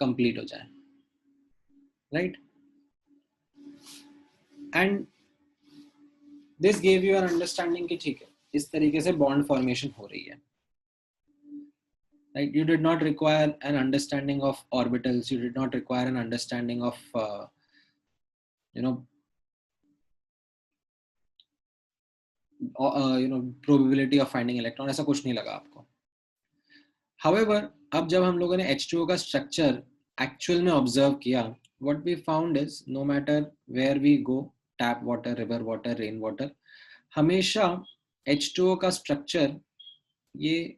complete हो जाए, right? And this gave you an understanding कि ठीक है, इस तरीके से bond formation हो रही है. Right? You did not require an understanding of orbitals. You did not require an understanding of, probability of finding electron. ऐसा कुछ नहीं लगा आपको. However, अब जब हम लोगों ने H2O का structure actual में observe किया, what we found is no matter where we go, tap water, river water, rain water, हमेशा H2O का structure ये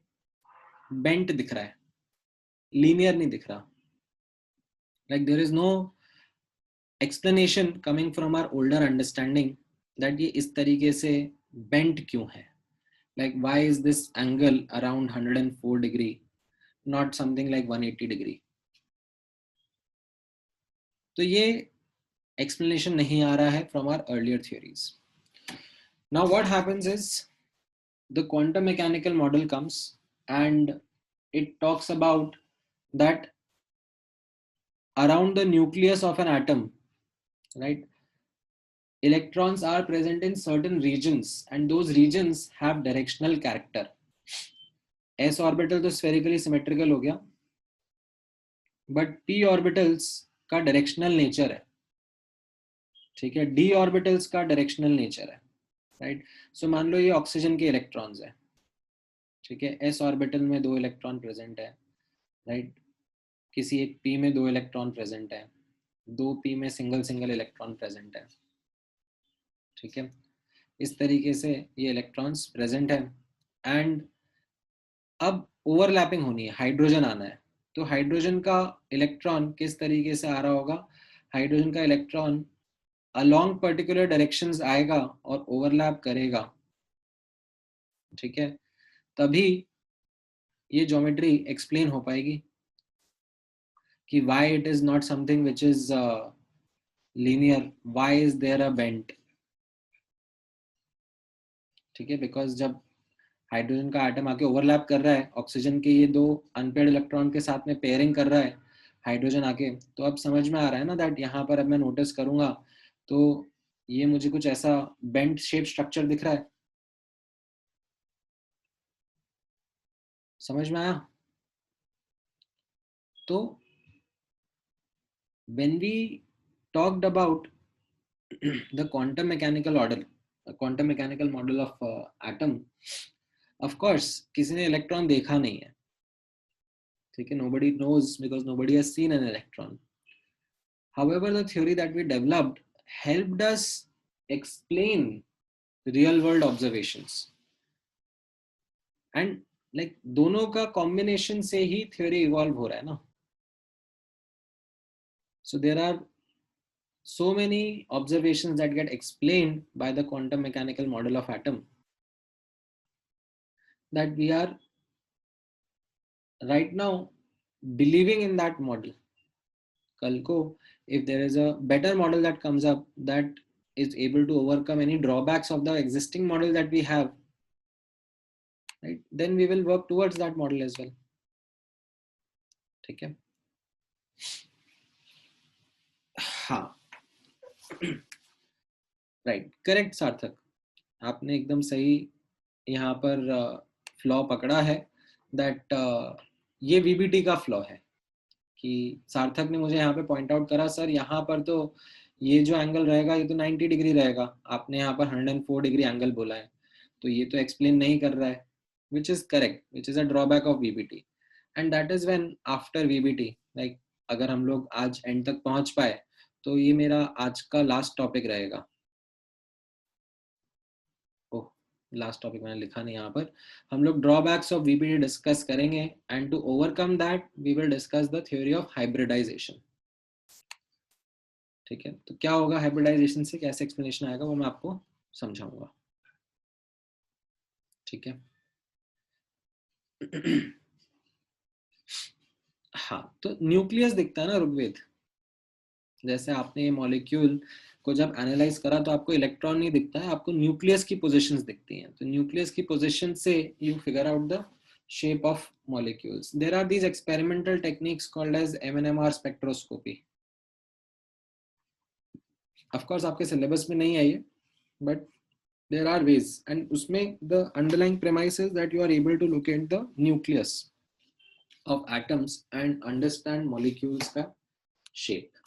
bent दिख रहा है, linear नहीं दिख रहा. Like there is no explanation coming from our older understanding that ये इस तरीके से bent क्यों है. Like why is this angle around 104 degree, not something like 180 degree. तो ये explanation नहीं आ रहा है from our earlier theories. Now what happens is the quantum mechanical model comes and it talks about that around the nucleus of an atom, right, electrons are present in certain regions and those regions have directional character. S orbital तो spherically symmetrical हो गया, but p orbitals का directional nature है. ठीक है, d orbitals का directional nature है, right? So मान लो ये ऑक्सीजन के इलेक्ट्रॉन्स है. ठीक है, s ऑर्बिटल में 2 इलेक्ट्रॉन प्रेजेंट है, राइट? किसी एक p में 2 इलेक्ट्रॉन प्रेजेंट है, 2 p में सिंगल इलेक्ट्रॉन प्रेजेंट है. ठीक है, इस तरीके से ये इलेक्ट्रॉन्स प्रेजेंट है एंड अब ओवरलैपिंग होनी है, हाइड्रोजन आना है. तो हाइड्रोजन का इलेक्ट्रॉन किस तरीके से आ रहा होगा, हाइड्रोजन का इलेक्ट्रॉन अलोंग पर्टिकुलर डायरेक्शंस आएगा और ओवरलैप करेगा, ठीक है, तभी ये ज्योमेट्री एक्सप्लेन हो पाएगी कि why it is not something which is linear, why is there a bend, ठीक है, बिकॉज जब हाइड्रोजन का एटम आके ओवरलैप कर रहा है ऑक्सीजन के ये दो अनपेयर्ड इलेक्ट्रॉन के साथ में पेयरिंग कर रहा है हाइड्रोजन आके, तो अब समझ में आ रहा है ना दैट यहाँ पर अब मैं नोटिस करूंगा तो ये मुझे कुछ ऐसा बेंट शेप स्ट्रक्चर दिख रहा है, समझ में आया? तो when we talked about the quantum mechanical model of atom, of course किसी ने इलेक्ट्रॉन देखा नहीं है, ठीक है, nobody knows because nobody has seen an electron. However, the theory that we developed helped us explain real world observations, and like दोनों का combination से ही theory evolve हो रहा है ना. So there are so many observations that get explained by the quantum mechanical model of atom that we are right now believing in that model. कल को if there is a better model that comes up that is able to overcome any drawbacks of the existing model that we have, right, then we will work towards that model as well. ठीक है, हाँ, right, correct सार्थक, आपने एकदम सही यहाँ पर flaw पकड़ा है दैट ये वीबीटी का फ्लॉ है कि सार्थक ने मुझे यहाँ पे पॉइंट आउट करा सर यहाँ पर तो ये जो एंगल रहेगा ये तो 90 डिग्री रहेगा, आपने यहाँ पर 104 डिग्री एंगल बोला है, तो ये तो एक्सप्लेन नहीं कर रहा है, which is correct, which is a drawback of VBT, and that is when after VBT, like अगर हम लोग आज एंड तक पहुंच पाए तो ये मेरा आज का लास्ट टॉपिक रहेगा. ओह, लास्ट टॉपिक मैंने लिखा नहीं यहाँ पर. हम लोग ड्रॉबैक्स ऑफ VBT डिस्कस करेंगे and to overcome that we will discuss the theory of hybridisation. ठीक है, तो क्या होगा हाइब्रिडाइजेशन से, कैसे एक्सप्लेनेशन आएगा वो मैं आपको समझाऊंगा. ठीक है. हाँ, तो न्यूक्लियस दिखता है ना ऋग्वेद, जैसे आपने ये मॉलिक्यूल को जब एनालाइज करा तो आपको इलेक्ट्रॉन नहीं दिखता है, आपको न्यूक्लियस की पोजीशंस दिखती हैं, तो न्यूक्लियस की पोजीशन से you figure out the shape of molecules. There are these experimental techniques called as MNMR spectroscopy. Of course आपके सिलेबस में नहीं आई है, but there are ways, and उसमें the underlying premise is that you are able to locate the nucleus of atoms and understand molecules का shape.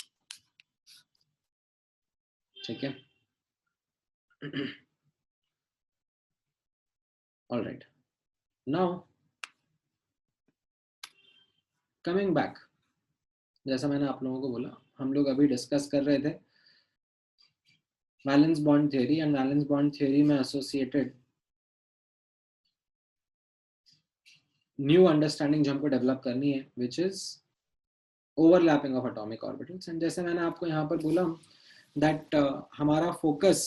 ठीक है. All right. Now coming back, जैसा मैंने आप लोगों को बोला, हम लोग अभी डिस्कस कर रहे थे valence bond theory, and valence bond theory में एसोसिएटेड न्यू अंडरस्टैंडिंग जो हमको डेवलप करनी है, which is overlapping of atomic orbitals. And जैसे मैंने आपको यहाँ पर बोला दैट हमारा focus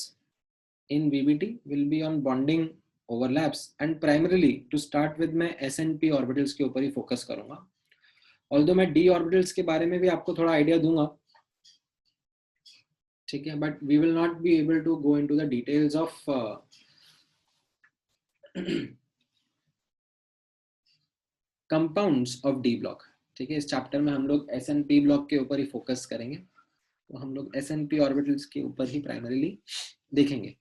in VBT will be on bonding overlaps, and primarily to start with मैं SNP ऑर्बिटल्स के ऊपर ही फोकस करूंगा. ऑल्दो मैं D ऑर्बिटल्स के बारे में भी आपको थोड़ा आइडिया दूंगा, ठीक है, but we will not be able to go into the details of compounds of D block. ठीक है, इस चैप्टर में हम लोग SNP ब्लॉक के ऊपर ही फोकस करेंगे, तो हम लोग SNP ऑर्बिटल्स के ऊपर ही प्राइमरीली देखेंगे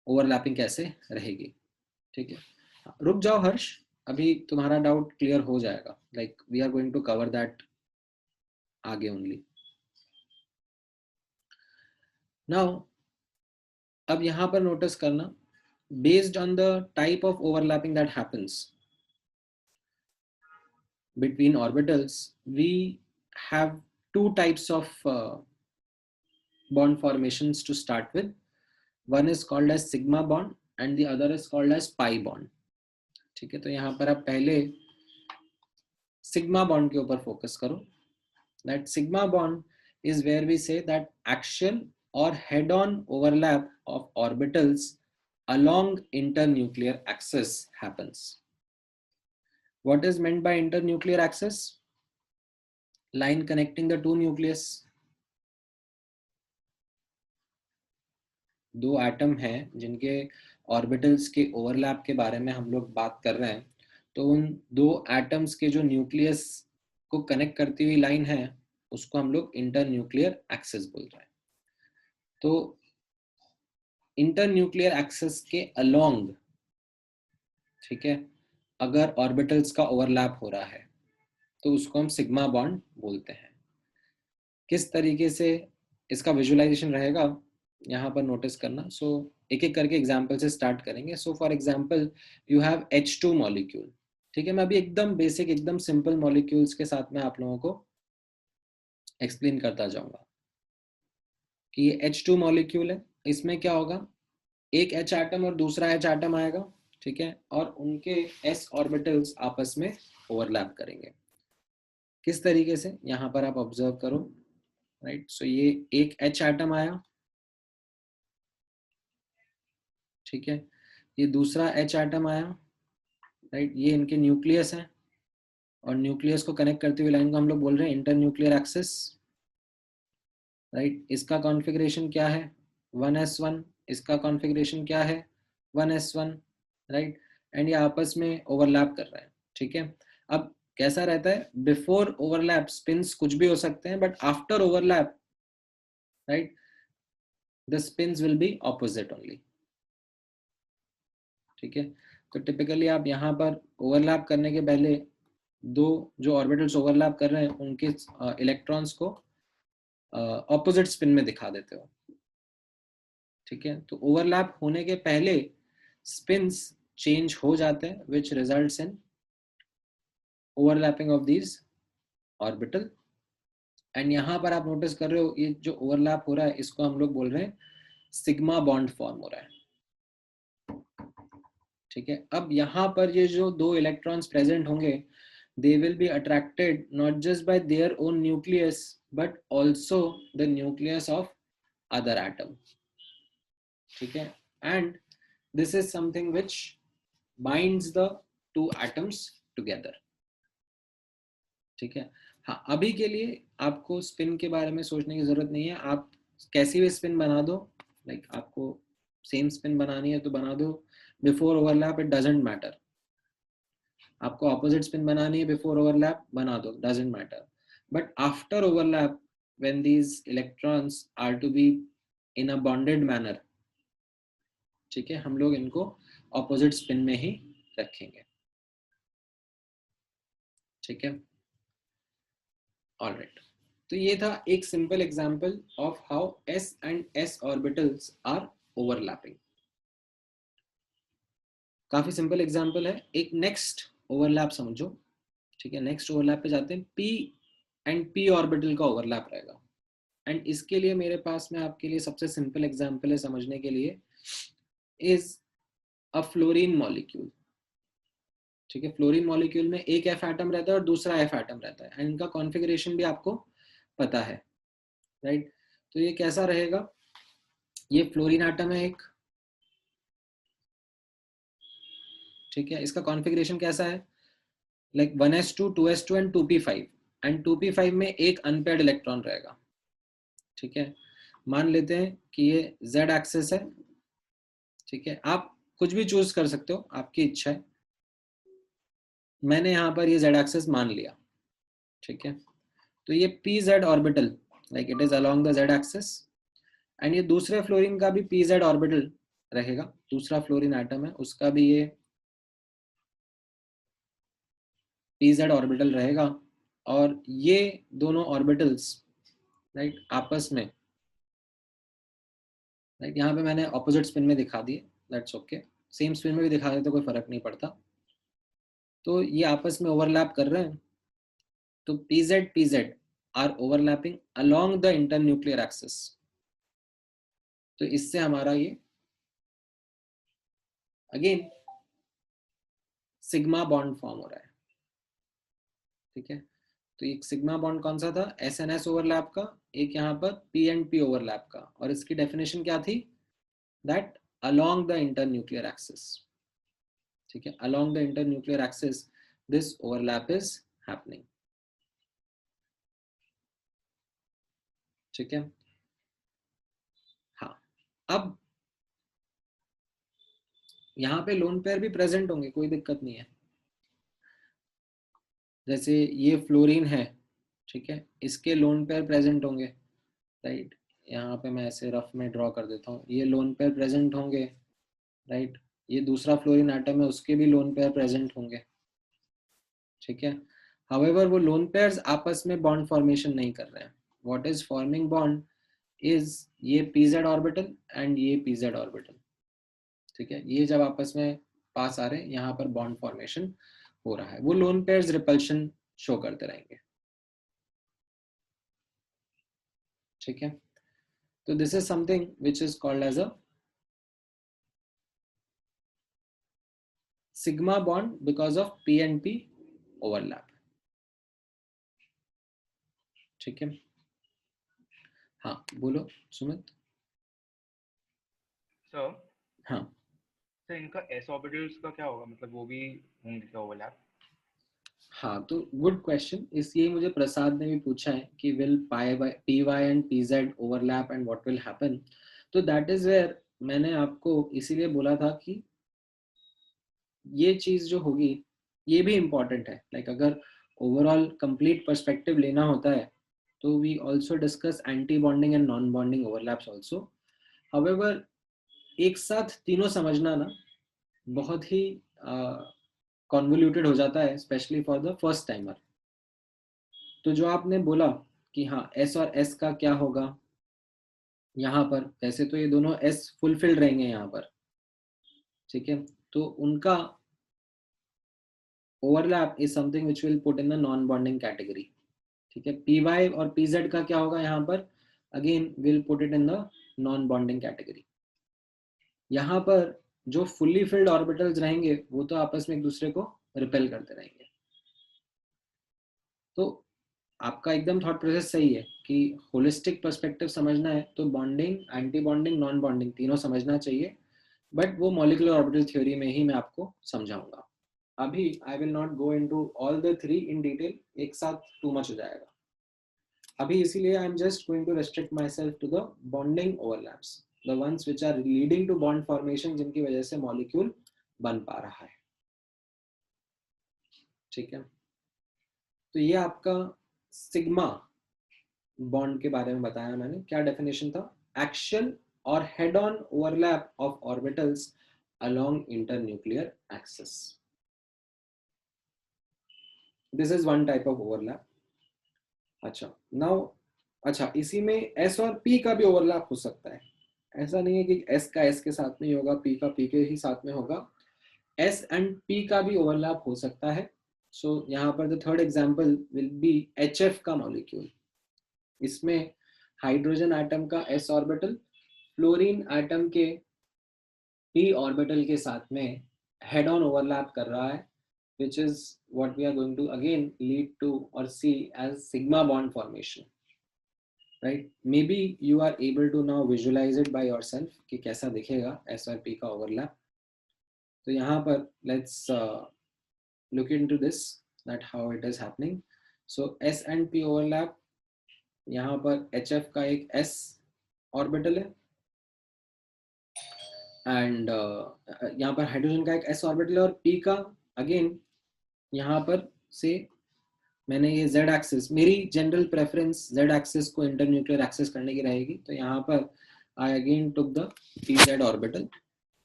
ओवरलैपिंग कैसे रहेगी. ठीक है, रुक जाओ हर्ष, अभी तुम्हारा डाउट क्लियर हो जाएगा, like we are going to cover that आगे ओनली. नाउ अब यहाँ पर नोटिस करना, based on the type of overlapping that happens between orbitals, we have two types of bond formations to start with. One is called as sigma bond and the other is called as pi bond. ठीक है, तो यहाँ पर आप पहले sigma bond के ऊपर focus करो. That sigma bond is where we say that axial or head-on overlap of orbitals along internuclear axis happens. What is meant by internuclear axis? Line connecting the two nucleus. दो atom हैं जिनके orbitals के overlap के बारे में हम लोग बात कर रहे हैं, तो उन दो एटम्स के जो न्यूक्लियस को कनेक्ट करती हुई लाइन है उसको हम लोग इंटरन्यूक्लियर एक्सिस बोल रहे हैं. तो इंटरन्यूक्लियर एक्सिस के अलोंग, ठीक है, अगर ऑर्बिटल्स का ओवरलैप हो रहा है तो उसको हम सिग्मा बॉन्ड बोलते हैं. किस तरीके से इसका विजुअलाइजेशन रहेगा यहाँ पर नोटिस करना. सो एक एक करके एग्जांपल से स्टार्ट करेंगे. So for example you have H2 molecule. ठीक है, मैं अभी एकदम बेसिक एकदम सिंपल मॉलिक्यूल्स के साथ में आप लोगों को एक्सप्लेन करता जाऊंगा कि ये H2 मॉलिक्यूल है. इसमें क्या होगा, एक H एटम और दूसरा H एटम आएगा, ठीक है, और उनके s ऑर्बिटल्स आपस में ओवरलैप करेंगे. किस तरीके से, यहाँ पर आप ऑब्जर्व करो, राइट. सो ये एक H एटम आया, ठीक है, ये दूसरा H एटम आया, राइट. ये इनके न्यूक्लियस है और न्यूक्लियस को कनेक्ट करते हुए लाइन को हम लोग बोल रहे हैं इंटरन्यूक्लियर एक्सिस, राइट. इसका कॉन्फ़िगरेशन क्या है, 1s1. इसका कॉन्फ़िगरेशन क्या है, 1s1, राइट. एंड ये आपस में ओवरलैप कर रहे हैं, ठीक है. अब कैसा रहता है, बिफोर ओवरलैप स्पिन्स कुछ भी हो सकते हैं, but after overlap, right, the spins will be opposite only. ठीक है, तो टिपिकली आप यहाँ पर ओवरलैप करने के पहले दो जो ऑर्बिटल्स ओवरलैप कर रहे हैं उनके इलेक्ट्रॉन्स को ऑपोजिट स्पिन में दिखा देते हो. ठीक है, तो ओवरलैप होने के पहले स्पिन्स चेंज हो जाते हैं which results in overlapping of these orbital. And यहाँ पर आप नोटिस कर रहे हो ये जो ओवरलैप हो रहा है इसको हम लोग बोल रहे हैं सिग्मा बॉन्ड फॉर्म हो रहा है. ठीक है, अब यहाँ पर ये जो दो इलेक्ट्रॉन्स प्रेजेंट होंगे they will be attracted not just by their own nucleus but also the nucleus of other atom. ठीक है, and this is something which binds the two atoms together. ठीक है, हाँ, अभी के लिए आपको स्पिन के बारे में सोचने की जरूरत नहीं है. आप कैसी भी स्पिन बना दो, लाइक आपको सेम स्पिन बनानी है तो बना दो. Before overlap it doesn't matter. आपको ऑपोजिट स्पिन बनानी है बिफोर ओवरलैप, बना दो, doesn't matter. But after overlap when these electrons are to be in a bonded manner, ठीक है, हम लोग इनको ऑपोजिट स्पिन में ही रखेंगे. ठीक है, ऑलराइट. तो ये था एक simple example of how s and s orbitals are overlapping. काफी सिंपल एग्जांपल है. एक नेक्स्ट ओवरलैप समझो. ठीक है, नेक्स्ट ओवरलैप पे जाते हैं. p एंड p ऑर्बिटल का ओवरलैप रहेगा. एंड इसके लिए मेरे पास में आपके लिए सबसे सिंपल एग्जांपल है समझने के लिए, इज अ फ्लोरीन मॉलिक्यूल. ठीक है, फ्लोरीन मॉलिक्यूल में एक F एटम रहता है और दूसरा F एटम रहता है एंड इनका कॉन्फ़िगरेशन भी आपको पता है, राइट. तो ये कैसा रहेगा, ये फ्लोरीन एटम है एक, ठीक है, इसका कॉन्फ़िगरेशन कैसा है, like 1s2, 2s2 and 2p5. And 2p5 में एक अनपेयर्ड इलेक्ट्रॉन रहेगा. ठीक है, मान लेते हैं कि ये z एक्सिस है. ठीक है, आप कुछ भी चूज कर सकते हो, आपकी इच्छा है. मैंने यहाँ पर ये z एक्सिस मान लिया. ठीक है, तो ये pz orbital, like it is along the z axis. And ये दूसरे फ्लोरीन का भी pz ऑर्बिटल रहेगा. दूसरा फ्लोरीन एटम है उसका भी ये pz ऑर्बिटल रहेगा. और ये दोनों ऑर्बिटल्स, राइट, आपस में, राइट, यहाँ पे मैंने ऑपोजिट स्पिन में दिखा दिए, दैट्स ओके. सेम स्पिन में भी दिखा देते तो कोई फर्क नहीं पड़ता. तो ये आपस में ओवरलैप कर रहे हैं. तो pz are overlapping along the internuclear axis. तो इससे हमारा ये अगेन सिग्मा बॉन्ड फॉर्म हो रहा है. ठीक है, तो एक सिग्मा बॉन्ड कौन सा था, एस एन एस ओवरलैप का, एक यहाँ पर पी एंड पी ओवरलैप का, और इसकी डेफिनेशन क्या थी, that along the internuclear axis, ठीक है, along the internuclear axis this overlap is happening, ठीक है। हाँ, अब यहाँ पे लोन पेयर भी प्रेजेंट होंगे, कोई दिक्कत नहीं है। जैसे ये फ्लोरीन है, ठीक है, इसके लोन पेयर प्रेजेंट होंगे, राइट, यहाँ पे मैं ऐसे रफ में ड्रॉ कर देता हूँ, ये लोन पेयर प्रेजेंट होंगे, राइट, ये दूसरा फ्लोरीन एटम है, उसके भी लोन पेयर प्रेजेंट होंगे, ठीक है। हाउएवर वो लोन पेयर्स आपस में बॉन्ड फॉर्मेशन नहीं कर रहे हैं, what is forming bond is ये pz ऑर्बिटल एंड ये pz ऑर्बिटल, ठीक है, ये जब आपस में पास आ रहे हैं, यहाँ पर बॉन्ड फॉर्मेशन हो रहा है, वो लोन पेयर्स रिपल्शन शो करते रहेंगे, ठीक है। तो this is something which is called as a sigma bond because of P and P overlap, ठीक है। हाँ बोलो सुमित। सर हाँ सर इनका एस ऑर्बिटल्स का क्या होगा, मतलब वो भी होंगे क्या ओवरलैप? हाँ, तो गुड क्वेश्चन, इसलिए मुझे प्रसाद ने भी पूछा है कि will P Y and P Z overlap and what will happen. तो दैट इज वेयर मैंने आपको इसीलिए बोला था कि ये चीज जो होगी ये भी इम्पोर्टेंट है, लाइक अगर ओवरऑल कंप्लीट पर्सपेक्टिव लेना होता है तो we also discuss anti bonding and non bonding overlaps also. However एक साथ तीनों समझना ना बहुत ही कॉन्वोल्यूटेड हो जाता है, specially for the first timer. तो जो आपने बोला कि हाँ एस और एस का क्या होगा यहाँ पर, वैसे तो ये दोनों एस फुलफिल्ड रहेंगे यहाँ पर, ठीक है, तो उनका overlap is something which will put in the non bonding category, ठीक है। पी वाई और पी जेड का क्या होगा यहाँ पर, again will put it in the non bonding category. यहाँ पर जो फुल्ली फिल्ड ऑर्बिटल्स रहेंगे वो तो आपस में एक दूसरे को रिपेल करते रहेंगे। तो आपका एकदम थॉट प्रोसेस सही है कि होलिस्टिक पर्सपेक्टिव समझना है तो bonding, anti bonding, non bonding तीनों समझना चाहिए, बट वो मॉलिक्यूलर ऑर्बिटल थ्योरी में ही मैं आपको समझाऊंगा। अभी I will not go into all the three in detail, एक साथ टू मच हो जाएगा अभी, इसीलिए I am just going to restrict myself to the bonding overlaps, the ones which are leading to bond formation, जिनकी वजह से molecule बन पा रहा है, ठीक है। तो ये आपका सिग्मा बॉन्ड के बारे में बताया मैंने, क्या डेफिनेशन था, एक्शन और head on overlap of orbitals along internuclear axis. This is one type of overlap. अच्छा now, अच्छा इसी में S और P का भी ओवरलैप हो सकता है, ऐसा नहीं है कि S का S के साथ में ही होगा, P का P के ही साथ में होगा, S एंड P का भी ओवरलैप हो सकता है। सो यहाँ पर the third example will be HF का मॉलिक्यूल, इसमें हाइड्रोजन एटम का S ऑर्बिटल फ्लोरीन एटम के P ऑर्बिटल के साथ में हेड ऑन ओवरलैप कर रहा है, which is what we are going to again lead to or see as sigma bond formation, right? Maybe you are able to now visualize it by yourself कि कैसा दिखेगा S और P का overlap। तो यहाँ पर let's look into this, that how it is happening. So S and P overlap, यहाँ पर HF का एक S ऑर्बिटल है एंड यहाँ पर हाइड्रोजन का एक S ऑर्बिटल है, और P का अगेन यहाँ पर से मैंने ये z एक्सिस, मेरी जनरल प्रेफरेंस z एक्सिस को इंटरन्यूक्लियर एक्सिस करने की रहेगी, तो यहाँ पर I again took the pz orbital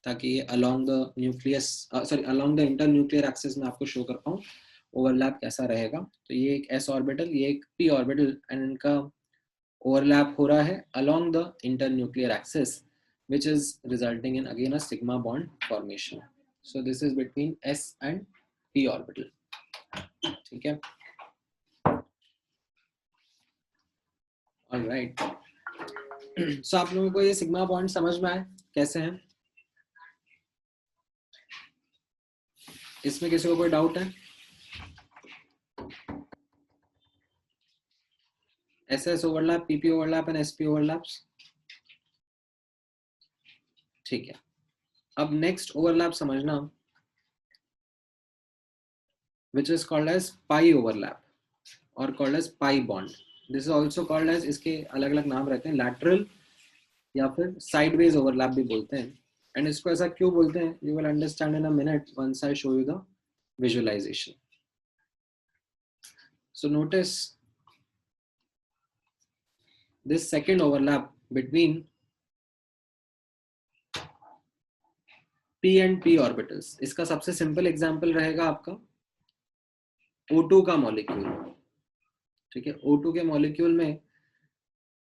ताकि ये along the nucleus along the internuclear axis में आपको शो कर पाऊँ ओवरलैप कैसा रहेगा। तो ये एक s ऑर्बिटल, ये एक p ऑर्बिटल, एंड इनका ओवरलैप हो रहा है along the internuclear axis, which is resulting in again a sigma bond formation. So this is between s and p orbital, ठीक है। ऑलराइट, सो आप लोगों को ये सिग्मा बॉन्ड समझ में आए कैसे हैं? इसमें किसी को कोई डाउट है? SS overlap, PP overlap and SP overlaps. ठीक है, अब next overlap समझना, which is called as pi overlap or called as pi bond. This is also called as, इसके अलग अलग नाम रहते हैं, lateral या फिर sideways overlap भी बोलते हैं. And इसको ऐसा क्यों बोलते हैं, you will understand in a minute once I show you the visualization. So notice this second overlap between p and p orbitals. इसका सबसे सिंपल एग्जांपल रहेगा आपका O2 का मॉलिक्यूल. ठीक है, O2 के मॉलिक्यूल में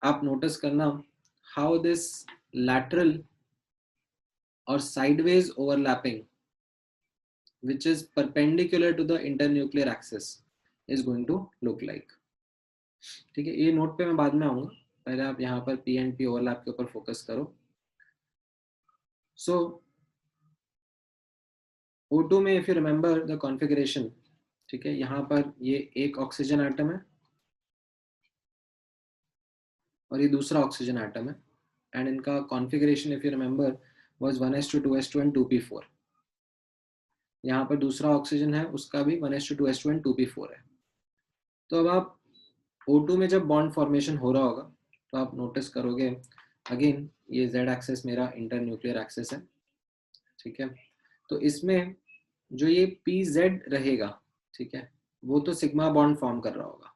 आप नोटिस करना हाउ दिस लैटरल और sideways overlapping which is perpendicular to the internuclear axis is going to look like. ठीक है, ये नोट पे मैं बाद में आऊंगा, पहले आप यहाँ पर P and P ओवरलैप के ऊपर फोकस करो. So O2 में if you remember the configuration, ठीक है, यहाँ पर ये एक ऑक्सीजन एटम है और ये दूसरा ऑक्सीजन एटम है, एंड इनका configuration if you remember was 1s2 2s2 and 2p4. यहाँ पर दूसरा ऑक्सीजन है, उसका भी 1s2 2s2 and 2p4 है. तो अब आप O2 में जब बॉन्ड फॉर्मेशन हो रहा होगा तो आप नोटिस करोगे अगेन ये z एक्सिस मेरा इंटरन्यूक्लियर एक्सिस है. ठीक है, तो इसमें जो ये pz रहेगा, ठीक है, वो तो सिग्मा बॉन्ड फॉर्म कर रहा होगा.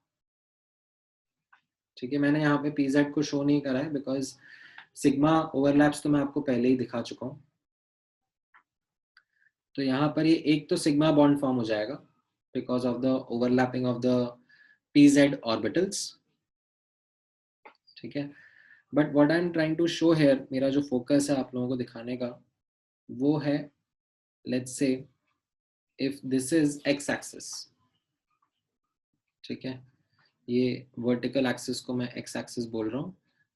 ठीक है, मैंने यहाँ पे pz को शो नहीं करा है बिकॉज सिग्मा ओवरलैप्स तो मैं आपको पहले ही दिखा चुका हूँ. तो यहाँ पर ये एक तो सिग्मा बॉन्ड फॉर्म हो जाएगा because of the overlapping of the pz orbitals. ठीक है, but what I am trying to show here, मेरा जो फोकस है आप लोगों को दिखाने का वो है, let's say if this is x axis. ठीक है, ये वर्टिकल एक्सिस को मैं x एक्सिस बोल रहा हूँ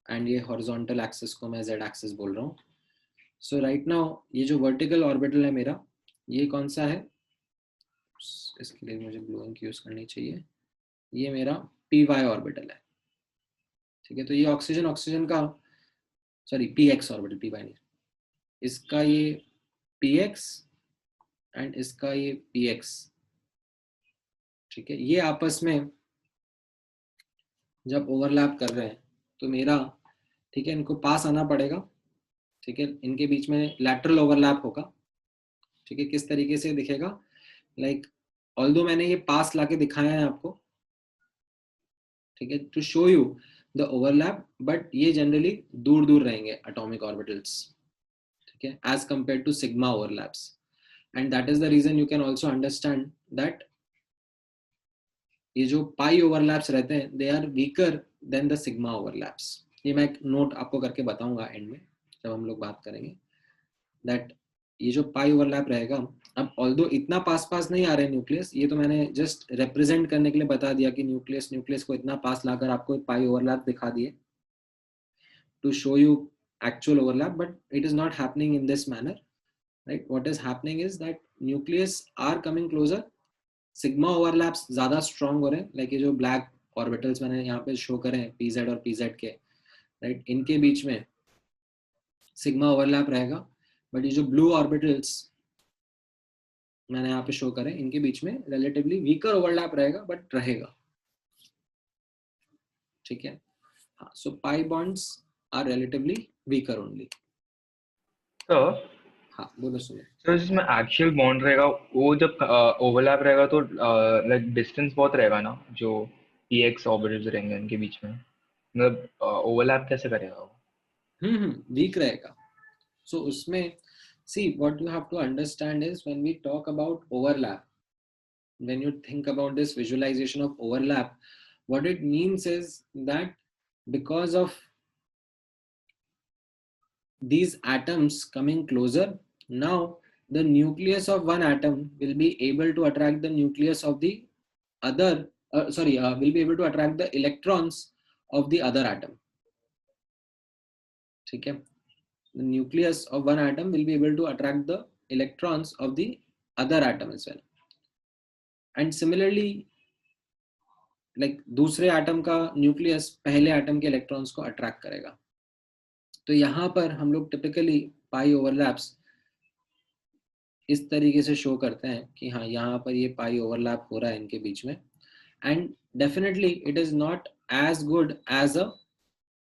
एंड ये हॉरिजॉन्टल एक्सिस को मैं z एक्सिस बोल रहा हूँ. सो राइट नाउ ये जो वर्टिकल ऑर्बिटल है मेरा, ये कौन सा है, इसके लिए मुझे ब्लू इंक यूज करनी चाहिए, ये मेरा py ऑर्बिटल है. ठीक है, तो ये ऑक्सीजन का सॉरी px ऑर्बिटल, py नहीं, इसका ये px एंड इसका ये px. ठीक है, ये आपस में जब ओवरलैप कर रहे हैं तो मेरा, ठीक है, इनको पास आना पड़ेगा. ठीक है, इनके बीच में लैटरल ओवरलैप होगा. ठीक है, किस तरीके से दिखेगा, लाइक ऑल्दो मैंने ये पास लाके दिखाया है आपको, ठीक है, to show you the overlap, but ये जनरली दूर दूर रहेंगे एटॉमिक ऑर्बिटल्स. ठीक है, as compare to sigma overlaps, and that is the reason you can also understand that ये जो पाई ओवरलैप्स रहते हैं they are weaker than the sigma overlaps. ये मैं एक नोट आपको करके बताऊंगा एंड में जब हम लोग बात करेंगे, दैट ये जो पाई ओवरलैप रहेगा, अब ऑल्दो इतना पास पास नहीं आ रहे न्यूक्लियस, ये तो मैंने जस्ट रिप्रेजेंट करने के लिए बता दिया कि न्यूक्लियस को इतना पास लाकर आपको एक पाई ओवरलैप दिखा दिए to show you actual overlap, but it is not happening in this manner, right? What is happening is that nucleus are coming closer, sigma overlaps ज़्यादा strong हो रहे हैं, like ये जो black orbitals मैंने यहाँ पे show करे हैं pz और pz के, right? इनके बीच में sigma overlap रहेगा, but ये जो blue orbitals मैंने यहाँ पे show करे इनके बीच में relatively weaker overlap रहेगा, but रहेगा. ठीक है, हाँ, so pi bonds are relatively weaker only. तो हाँ, बोलो सुनो. तो जिसमें एक्चुअल बॉन्ड रहेगा वो जब ओवरलैप रहेगा तो लाइक डिस्टेंस बहुत रहेगा ना, जो px ऑर्बिटल्स रहेंगे इनके बीच में, मतलब ओवरलैप कैसे करेगा वो? वीक रहेगा. सो उसमें see what you have to understand is when we talk about overlap, when you think about this visualization of overlap, what it means is that because of these atoms coming closer, now the nucleus of one atom will be able to attract the nucleus of the other, will be able to attract the electrons of the other atom. ठीक है, the nucleus of one atom will be able to attract the electrons of the other atom as well. And similarly, like दूसरे atom का nucleus पहले atom के electrons को attract करेगा। तो यहाँ पर हम लोग टिपिकली पाई ओवरलैप्स इस तरीके से शो करते हैं कि हाँ यहाँ पर ये पाई ओवरलैप हो रहा है इनके बीच में, and definitely it is not as good as a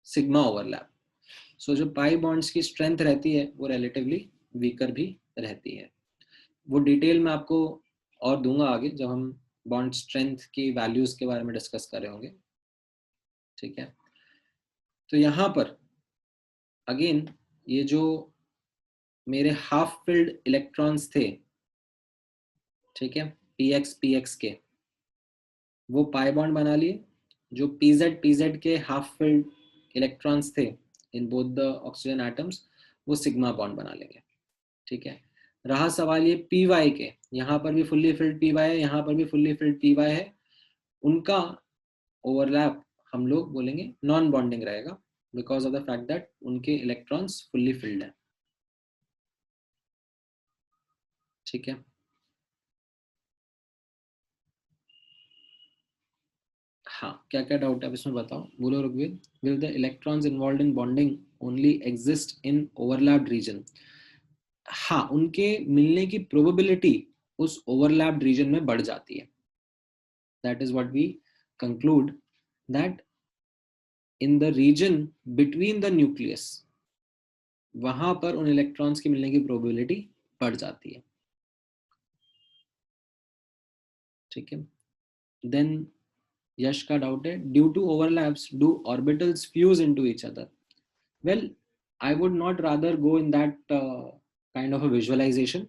sigma overlap. So जो पाई बॉन्ड्स की स्ट्रेंथ रहती है वो रिलेटिवली वीकर भी रहती है। वो डिटेल में आपको और दूंगा आगे जब हम बॉन्ड स्ट्रेंथ की वैल्यूज के बारे में डिस्कस कर रहे होंगे, ठीक है। तो यहाँ पर अगेन ये जो मेरे हाफ फिल्ड इलेक्ट्रॉन्स थे, ठीक है, px px के, वो पाई बॉन्ड बना लिए। जो pz के हाफ फिल्ड इलेक्ट्रॉन्स थे in both the oxygen atoms, वो सिग्मा बॉन्ड बना लेंगे, ठीक है। रहा सवाल ये py के, यहाँ पर भी फुल्ली फिल्ड py है, यहाँ पर भी फुल्ली फिल्ड py है, उनका ओवरलैप हम लोग बोलेंगे नॉन बॉन्डिंग रहेगा because of the fact that उनके इलेक्ट्रॉन्स फुल्ली फिल्ड है, ठीक है। हाँ, क्या क्या डाउट है अब इसमें बताओ, बोलो Rigved. Will the electrons involved in bonding only exist in overlapped region? हाँ, उनके मिलने की प्रोबेबिलिटी उस ओवरलैप्ड रीजन में बढ़ जाती है। That is what we conclude, that in the region between the nucleus, वहां पर उन इलेक्ट्रॉन्स की मिलने की प्रोबेबिलिटी बढ़ जाती है, ठीक है। देन यश का डाउट है, due to overlaps do orbitals fuse into each other? Well, I would not rather go in that kind of a visualization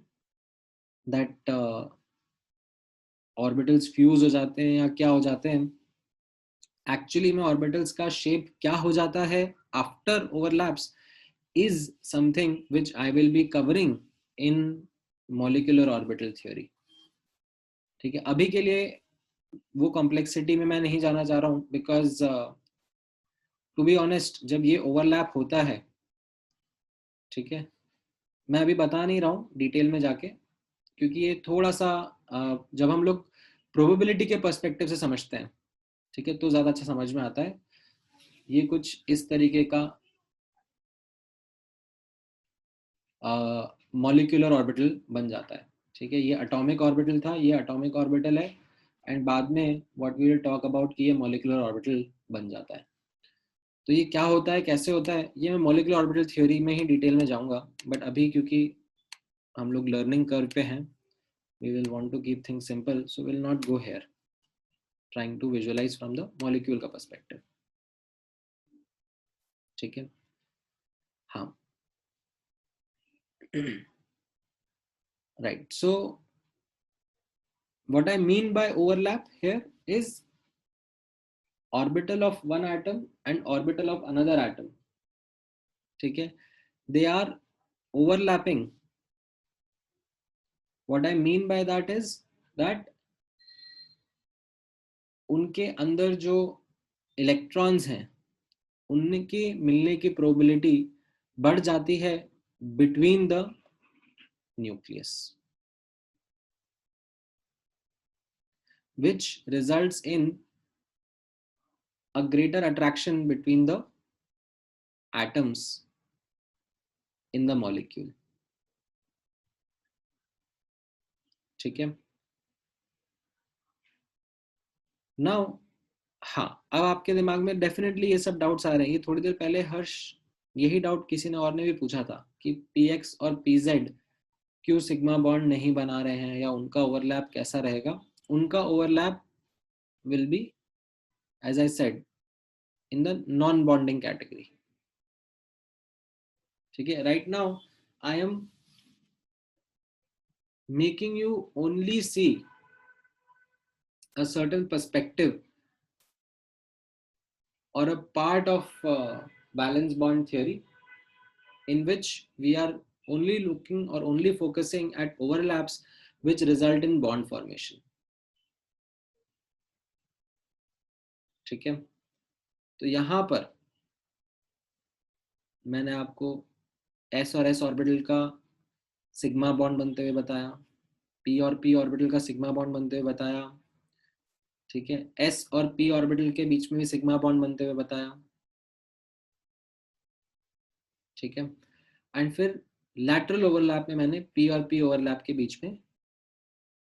that orbitals fuse हो जाते हैं या क्या हो जाते हैं। एक्चुअली में ऑर्बिटल्स का शेप क्या हो जाता है after overlaps is something which I will be covering in molecular orbital theory, ठीक है। अभी के लिए वो कॉम्प्लेक्सिटी में मैं नहीं जाना चाह रहा हूँ बिकॉज टू बी ऑनेस्ट जब ये ओवरलैप होता है, ठीक है, मैं अभी बता नहीं रहा हूँ डिटेल में जाके, क्योंकि ये थोड़ा सा जब हम लोग प्रोबेबिलिटी के पर्सपेक्टिव से समझते हैं, ठीक है, तो ज़्यादा अच्छा समझ में आता है। ये कुछ इस तरीके का मॉलिक्यूलर ऑर्बिटल बन जाता है, ठीक है। ये एटॉमिक ऑर्बिटल था, ये एटॉमिक ऑर्बिटल है, एंड बाद में what we will talk about कि ये मॉलिक्यूलर ऑर्बिटल बन जाता है। तो ये क्या होता है, कैसे होता है, ये मैं मॉलिक्यूलर ऑर्बिटल थ्योरी में ही डिटेल में जाऊंगा, बट अभी क्योंकि हम लोग लर्निंग कर्व पे हैं, we will want to keep things simple, so we'll not go here trying to visualize from the molecule का perspective, ठीक है। हाँ, right, so what I mean by overlap here is orbital of one atom and orbital of another atom, ठीक है, they are overlapping. What I mean by that is that उनके अंदर जो electrons हैं उनके मिलने की प्रोबेबिलिटी बढ़ जाती है between the nucleus, which results in a greater attraction between the atoms in the molecule, ठीक है। नाउ हाँ, अब आपके दिमाग में डेफिनेटली ये सब डाउट्स आ रहे हैं। ये थोड़ी देर पहले हर्ष यही डाउट किसी ने और ने भी पूछा था कि px और pz क्यों सिग्मा बॉन्ड नहीं बना रहे हैं या उनका ओवरलैप कैसा रहेगा। उनका overlap will be as I said in the non bonding category, ठीक है। Right now I am making you only see a certain perspective or a part of valence bond theory in which we are only looking or only focusing at overlaps which result in bond formation, ठीक है। तो यहाँ पर मैंने आपको s और s orbital का sigma bond बनते हुए बताया, p और p ऑर्बिटल का सिग्मा बॉन्ड बनते हुए बताया, ठीक है, s और p ऑर्बिटल के बीच में भी सिग्मा बॉन्ड बनते हुए बताया, ठीक है। एंड फिर लैटरल ओवरलैप में मैंने p और p ओवरलैप के बीच में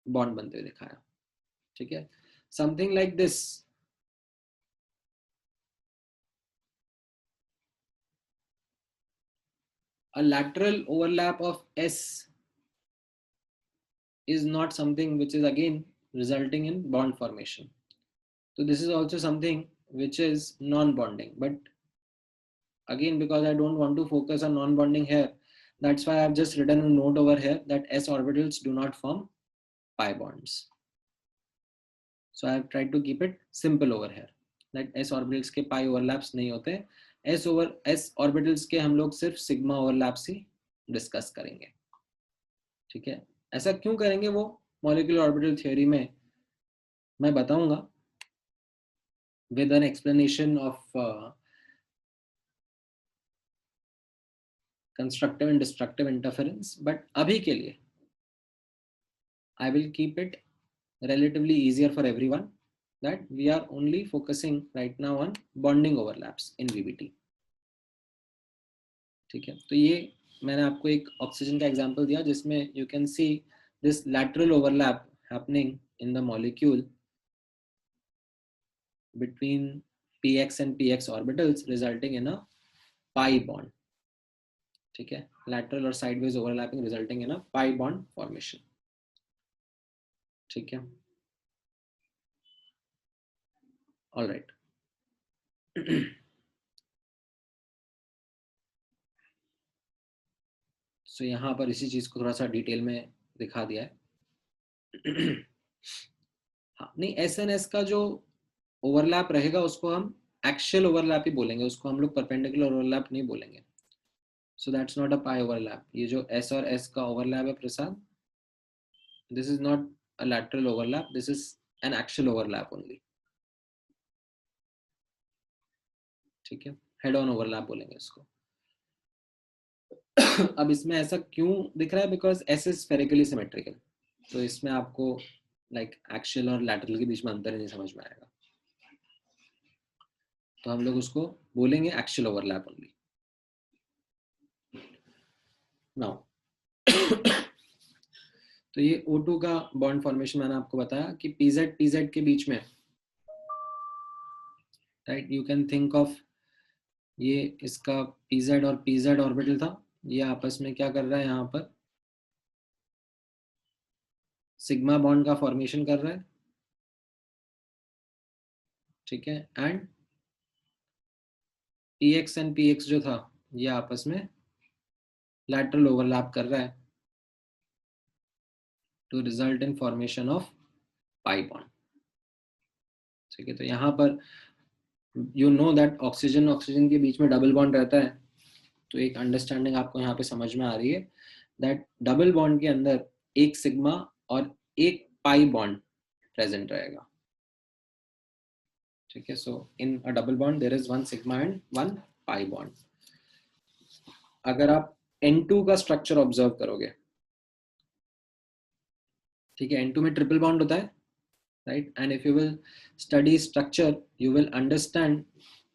बॉन्ड बनते हुए दिखाया, ठीक है। Something like this, a lateral overlap of s is not something which is again resulting in bond formation. So this is also something which is non-bonding, but again, because I don't want to focus on non-bonding here, that's why I've just written a note over here that s orbitals do not form pi bonds. So I've tried to keep it simple over here, that s orbitals के pi overlaps नहीं होते, s orbitals के हम लोग सिर्फ sigma overlaps ही discuss करेंगे, ठीक है। ऐसा क्यों करेंगे वो मॉलिक्यूलर ऑर्बिटल थ्योरी में मैं बताऊंगा with an explanation of constructive and destructive interference, but अभी के लिए I will keep it relatively easier for everyone, that we are only focusing right now on bonding overlaps in VBT, ठीक है। तो ये मैंने आपको एक ऑक्सीजन का एग्जांपल दिया जिसमें you can see this lateral overlap happening in the molecule between px and px orbitals resulting in a pi bond, ठीक है, lateral और sideways overlapping resulting in a pi bond formation, ठीक है। all right. so यहाँ पर इसी चीज को थोड़ा सा डिटेल में दिखा दिया है। हाँ, नहीं, एस एन एस का जो ओवरलैप रहेगा उसको हम एक्शियल ओवरलैप ही बोलेंगे, उसको हम लोग परपेंडिकुलर ओवरलैप नहीं बोलेंगे। So that's not a pi overlap. ये जो एस और एस का ओवरलैप है Prasad, this is not a lateral overlap, this is an axial overlap only, ठीक है। हेड ऑन ओवरलैप बोलेंगे इसको। अब इसमें ऐसा क्यों दिख रहा है, because S is spherically symmetrical, तो इसमें आपको लाइक एक्शियल और लैटरल के बीच में अंतर नहीं समझ में आएगा, तो हम लोग उसको बोलेंगे एक्शियल ओवरलैप ओनली। नाउ तो ये O2 का बॉन्ड फॉर्मेशन मैंने आपको बताया कि PZ के बीच में, right, you can think of ये इसका PZ और PZ ऑर्बिटल था, ये आपस में क्या कर रहा है, यहाँ पर सिग्मा बॉन्ड का फॉर्मेशन कर रहा है, ठीक है। एंड PX एंड PX जो था ये आपस में लैटरल ओवरलैप कर रहा है to result in formation of pi bond, ठीक है। तो यहाँ पर you know that oxygen oxygen के बीच में डबल बॉन्ड रहता है, तो एक अंडरस्टैंडिंग आपको यहाँ पे समझ में आ रही है दैट डबल बॉन्ड के अंदर एक सिग्मा और एक पाई बॉन्ड प्रेजेंट रहेगा, ठीक है। So in a double bond there is one sigma and one pi bond. अगर आप N2 का स्ट्रक्चर ऑब्जर्व करोगे, ठीक है, N2 में ट्रिपल बॉन्ड होता है, right, and if you will study structure you will understand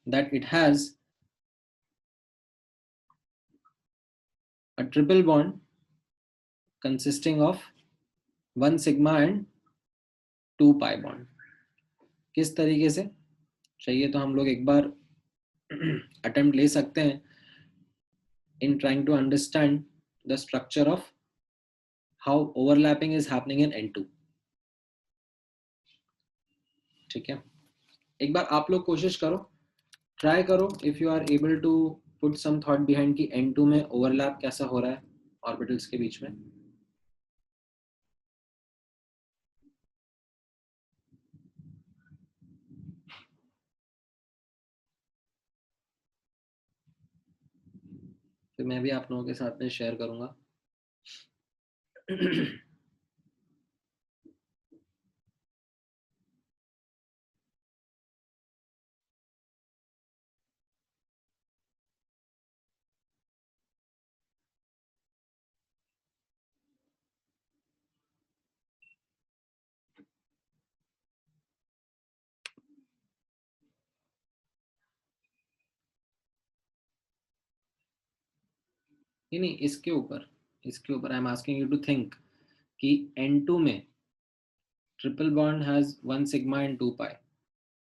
that it has a triple bond consisting of one sigma and two pi bond। किस तरीके से चाहिए तो हम लोग एक बार अटेम्प्ट ले सकते हैं in trying to understand the structure of how overlapping is happening in N2, ठीक है। एक बार आप लोग कोशिश करो, ट्राई करो, if you are able to put some thought behind कि N2 में ओवरलैप कैसा हो रहा है ऑर्बिटल्स के बीच में। फिर मैं भी आप लोगों के साथ में शेयर करूंगा। नहीं, इसके ऊपर I am asking you to think कि N2 में triple bond has 1 sigma and 2 pi.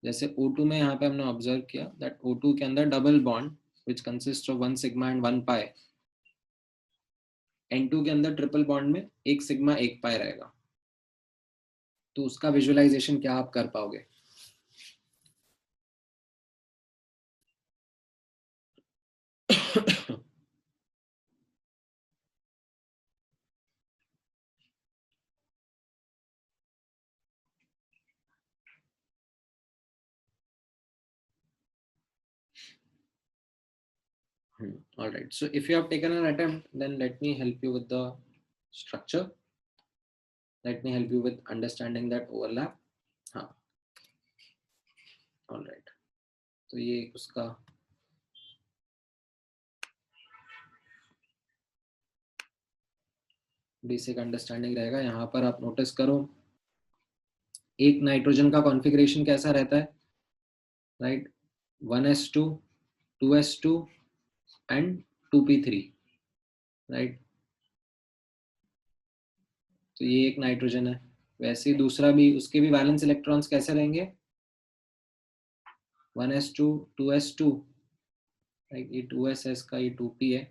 जैसे O2 में यहाँ पे हमने ऑब्जर्व किया दैट O2 के अंदर double bond which consist of 1 sigma and 1 pi, N2 के अंदर ट्रिपल बॉन्ड में 1 सिग्मा 1 पाई रहेगा। तो उसका विजुअलाइजेशन क्या आप कर पाओगे? All right, so if you have taken an attempt, then let me help you with the structure. Let me help you with understanding that overlap. हाँ, all right. तो ये उसका बेसिक अंडरस्टैंडिंग रहेगा। यहाँ पर आप नोटिस करो एक नाइट्रोजन का कॉन्फ़िगरेशन कैसा रहता है, right? 1s2, 2s2 and 2p3, right? तो ये एक नाइट्रोजन है। वैसे ही दूसरा भी, उसके भी वैलेंस इलेक्ट्रॉन्स कैसे रहेंगे? 1s2, 2s2, right? ये 2s का, ये 2p है,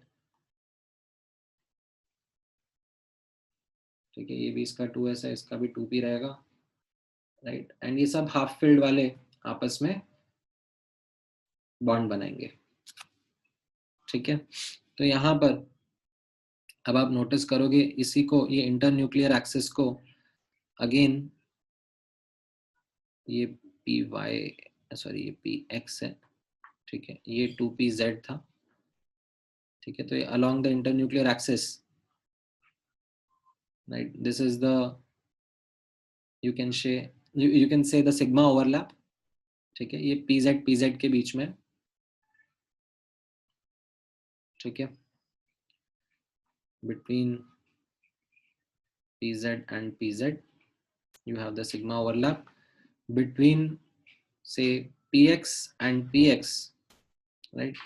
ठीक है? ये भी इसका 2s है, इसका भी 2p रहेगा, राइट? एंड ये सब हाफ फिल्ड वाले आपस में बॉन्ड बनाएंगे, ठीक है? तो यहाँ पर अब आप नोटिस करोगे इसी को, ये इंटरन्यूक्लियर एक्सिस को अगेन ये ये px है, ठीक है? ये 2pz था, ठीक है? तो ये along the internuclear axis, right, this is the, you can say the sigma overlap, ठीक है? ये pz के बीच में, ठीक है? Between pz and pz you have the sigma overlap. Between say px and px, right,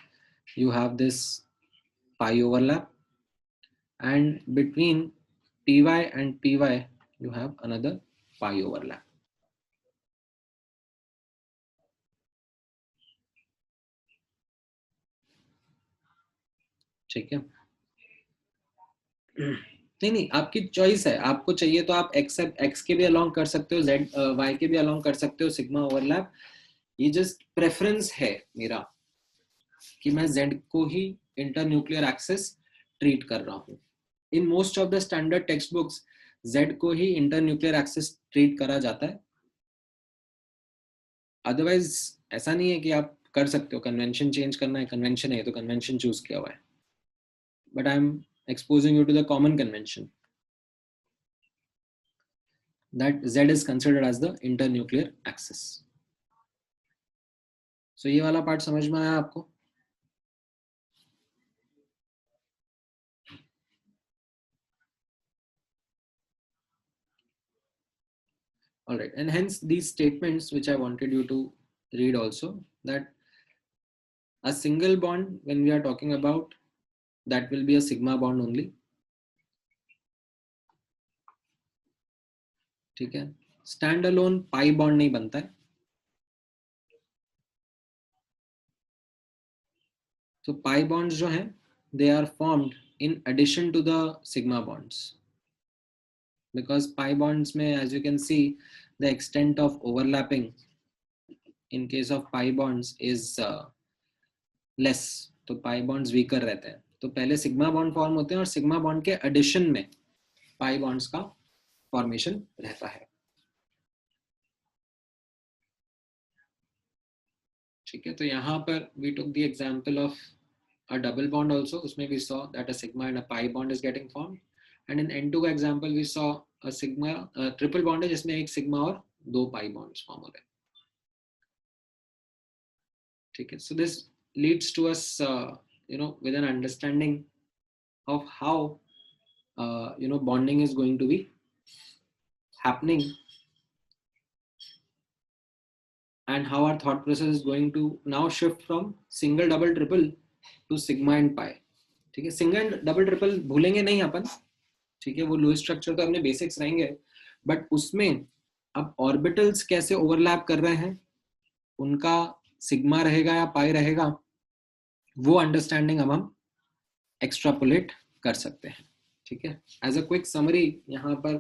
you have this pi overlap, and between py and py you have another pi overlap. ठीक है? नहीं, आपकी choice है, आपको चाहिए तो आप x के भी अलोंग कर सकते हो, z y के भी अलोंग कर सकते हो, सिग्मा ओवरलैप। ये जस्ट प्रेफरेंस है मेरा कि मैं z को ही इंटरन्यूक्लियर एक्सिस ट्रीट कर रहा हूँ। In most of the standard text books z को ही इंटरन्यूक्लियर एक्सिस ट्रीट करा जाता है। अदरवाइज ऐसा नहीं है कि आप कर सकते हो, कन्वेंशन चेंज करना है, कन्वेंशन है तो कन्वेंशन चूज किया हुआ है, but I am exposing you to the common convention that Z is considered as the internuclear axis. So ये वाला पार्ट समझ में आया आपको? All right, and hence these statements which I wanted you to read also, that a single bond when we are talking about, that will be a sigma bond only, ठीक है? Stand alone pi bond नहीं बनता है। तो pi bonds जो हैं they are formed in addition to the sigma bonds, because pi bonds में as you can see the extent of overlapping in case of pi bonds is less, तो pi bonds weaker रहते हैं। तो पहले sigma bond form होते हैं और sigma bond के एडिशन में पाई बॉन्ड्स का फॉर्मेशन रहता है, ठीक है? तो यहाँ पर we took the example of a double bond also, उसमें we saw that a sigma and a pi bond is getting formed, and in N2 का example we saw a sigma triple bond है जिसमें एक sigma और दो pi bonds form हो रहे हैं, ठीक है? So this leads to us with an understanding of how bonding is going to be happening and how our thought process is going to now shift from single, double, triple to sigma and pi, ठीक है, single double triple भूलेंगे नहीं अपन, ठीक है, वो Lewis structure तो अपने basics रहेंगे, बट उसमें अब ऑर्बिटल्स कैसे ओवरलैप कर रहे हैं, उनका सिग्मा रहेगा या पाई रहेगा, वो अंडरस्टैंडिंग अब हम एक्स्ट्रापोलेट कर सकते हैं। ठीक है, एज अ क्विक समरी यहां पर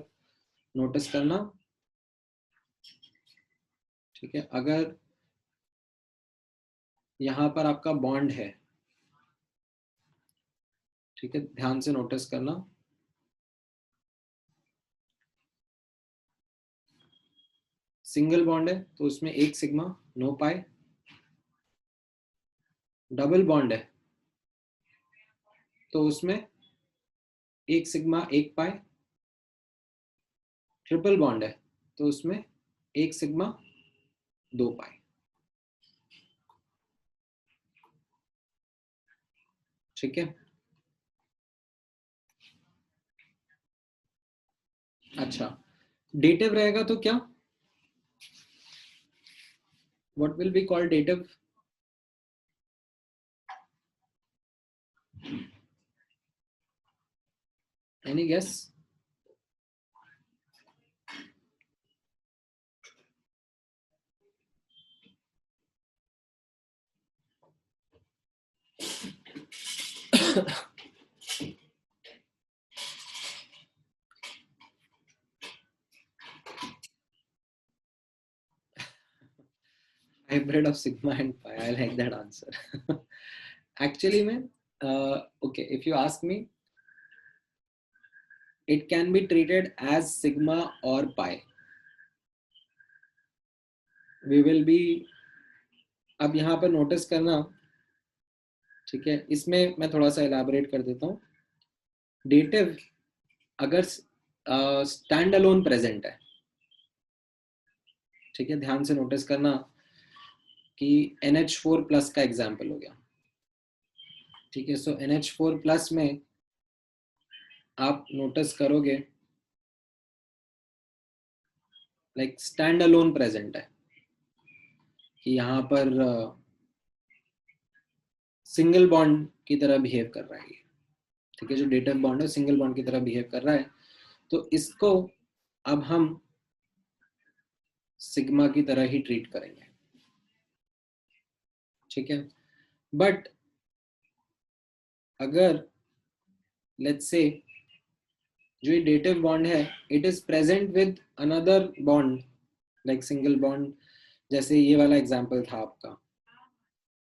नोटिस करना, ठीक है, अगर यहां पर आपका बॉन्ड है, ठीक है, ध्यान से नोटिस करना, सिंगल बॉन्ड है तो उसमें एक सिग्मा नो पाई, डबल बॉन्ड है तो उसमें एक सिग्मा एक पाई, ट्रिपल बॉन्ड है तो उसमें एक सिग्मा दो पाई। ठीक है, अच्छा, डेटिव रहेगा तो क्या, what will be called dative? Any guess? hybrid of sigma and pi. I like that answer. Actually में okay, if you ask me, it can be treated as sigma or pi. We will be, अब यहाँ पर notice करना, ठीक है, इसमें मैं थोड़ा सा एलैबोरेट कर देता हूँ। डेटिव अगर स्टैंड अलोन प्रेजेंट है, ठीक है, ध्यान से नोटिस करना कि NH4 प्लस का एग्जाम्पल हो गया, ठीक है, सो NH4 प्लस में आप नोटिस करोगे लाइक स्टैंड अलोन प्रेजेंट है, कि यहाँ पर सिंगल बॉन्ड की तरह बिहेव कर रहा है, ठीक है, जो डेटिव बॉन्ड है सिंगल बॉन्ड की तरह बिहेव कर रहा है, तो इसको अब हम सिग्मा की तरह ही ट्रीट करेंगे। ठीक है, बट अगर लेट्स से जो ये डेटिव बॉन्ड है it is present with another bond like single bond, जैसे ये वाला एग्जांपल था आपका,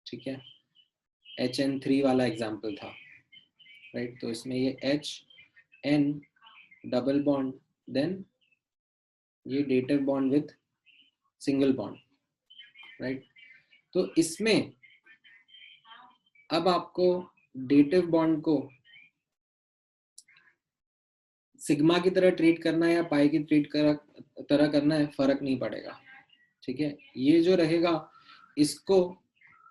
ठीक है, HN3 वाला एग्जांपल था, राइट, तो इसमें ये HN डबल बॉन्ड, देन ये dative bond with single bond, right, तो इसमें अब आपको डेटिव बॉन्ड को सिग्मा की तरह ट्रीट करना है या पाई की तरह करना है, फर्क नहीं पड़ेगा। ठीक है, ये जो रहेगा इसको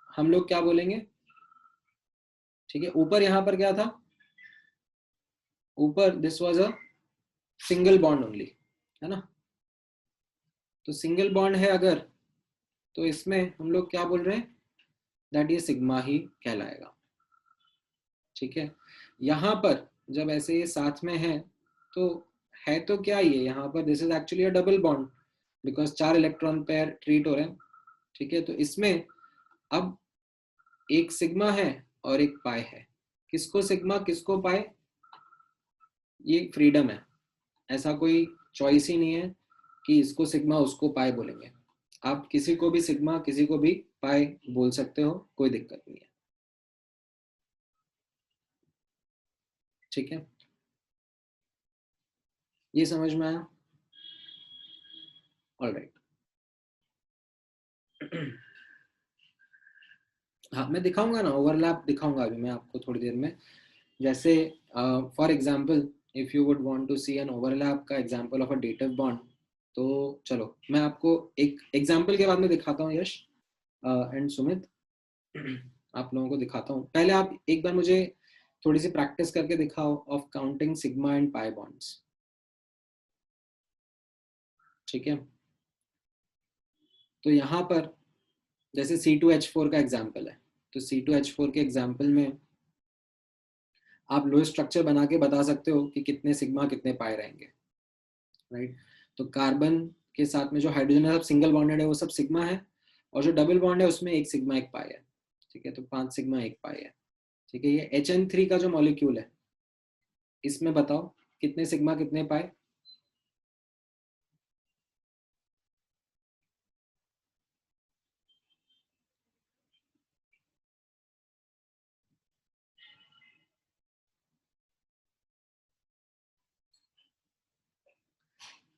हम लोग क्या बोलेंगे, ठीक है, ऊपर यहां पर क्या था, ऊपर this was a single bond only, है ना, तो सिंगल बॉन्ड है अगर, तो इसमें हम लोग क्या बोल रहे हैं, दैट ये सिग्मा ही कहलाएगा। ठीक है, यहां पर जब ऐसे ये साथ में है तो क्या ये यहाँ पर this is actually a double bond because 4 electron pair treat हो रहे हैं। ठीक है, तो इसमें अब एक सिग्मा है और एक पाई है, किसको सिग्मा किसको पाई, ये फ्रीडम है, ऐसा कोई चॉइस ही नहीं है कि इसको सिग्मा उसको पाई बोलेंगे, आप किसी को भी सिग्मा किसी को भी पाई बोल सकते हो, कोई दिक्कत नहीं है। ठीक है, ये समझ में आया? ऑलराइट, हाँ मैं दिखाऊंगा ना, ओवरलैप दिखाऊंगा अभी मैं आपको थोड़ी देर में, जैसे for example if you would want to see an overlap का example of a dative bond, तो चलो मैं आपको एक एग्जांपल के बाद में दिखाता हूँ यश एंड सुमित, आप लोगों को दिखाता हूँ, पहले आप एक बार मुझे थोड़ी सी प्रैक्टिस करके दिखाओ of counting sigma and pi bonds. ठीक है, तो यहाँ पर जैसे C2H4 का एग्जाम्पल है, तो C2H4 के एग्जाम्पल में आप लोएस्ट स्ट्रक्चर बना के बता सकते हो कि कितने सिग्मा कितने पाई रहेंगे, राइट। तो कार्बन के साथ में जो हाइड्रोजन है सब सिंगल बॉन्डेड है, वो सब सिग्मा है, और जो डबल बॉन्ड है उसमें 1 सिग्मा 1 पाई है, ठीक है। तो 5 सिग्मा 1 पाई है, ठीक है। ये HN3 का जो मॉलिक्यूल है, इसमें बताओ कितने सिग्मा कितने पाई?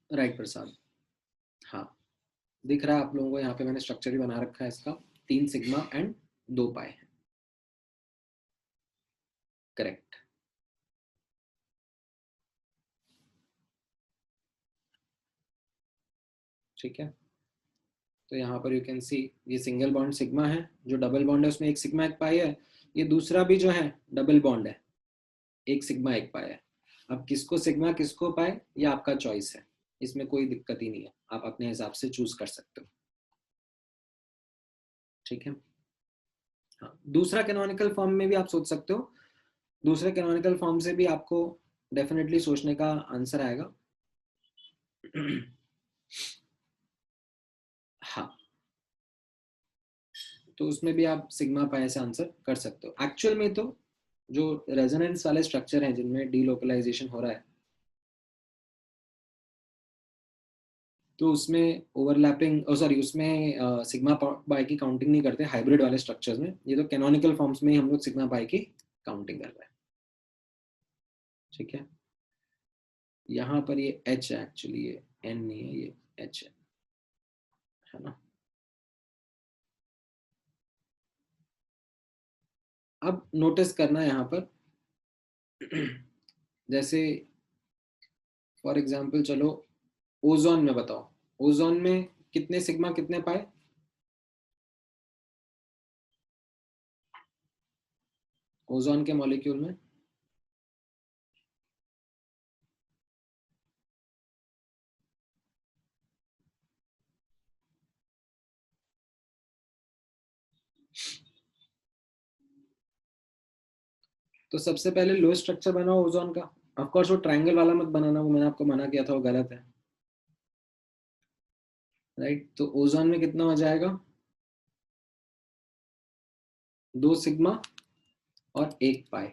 राइट प्रसाद, हाँ दिख रहा है आप लोगों को, यहाँ पे मैंने स्ट्रक्चर भी बना रखा है इसका, 3 सिग्मा एंड 2 पाई है, करेक्ट। ठीक है, तो यहाँ पर यू कैन सी ये सिंगल बॉन्ड सिग्मा है, जो डबल बॉन्ड है उसमें 1 सिग्मा 1 पाई है, ये दूसरा भी जो है डबल बॉन्ड है, 1 सिग्मा 1 पाई है। अब किसको सिग्मा किसको पाए ये आपका चॉइस है, इसमें कोई दिक्कत ही नहीं है, आप अपने हिसाब से चूज कर सकते हो, ठीक है। हाँ, दूसरा कैनोनिकल फॉर्म में भी आप सोच सकते हो, दूसरे कैनोनिकल फॉर्म से भी आपको डेफिनेटली सोचने का आंसर आएगा। हाँ, तो उसमें भी आप सिग्मा पाई से आंसर कर सकते हो। एक्चुअल में तो जो रेजोनेंस वाले स्ट्रक्चर हैं जिनमें डीलोकलाइजेशन हो रहा है, तो उसमें ओवरलैपिंग सॉरी उसमें सिग्मा पाई की काउंटिंग नहीं करते हाइब्रिड वाले स्ट्रक्चर्स में, ये तो कैनोनिकल फॉर्म्स में ही हम लोग सिग्मा पाई की काउंटिंग कर रहे हैं, ठीक है। यहाँ पर ये H है, एक्चुअली ये N नहीं है, ये H है ना। अब नोटिस करना यहाँ पर जैसे फॉर एग्जांपल चलो ओजोन में बताओ, ओजोन में कितने सिग्मा कितने पाए? ओजोन के मॉलिक्यूल में तो सबसे पहले लो स्ट्रक्चर बनाओ ओजोन का, ऑफ कोर्स वो ट्रायंगल वाला मत बनाना, वो मैंने आपको मना किया था, वो गलत है, राइट। तो ओजोन में कितना हो जाएगा? 2 सिग्मा और 1 पाई,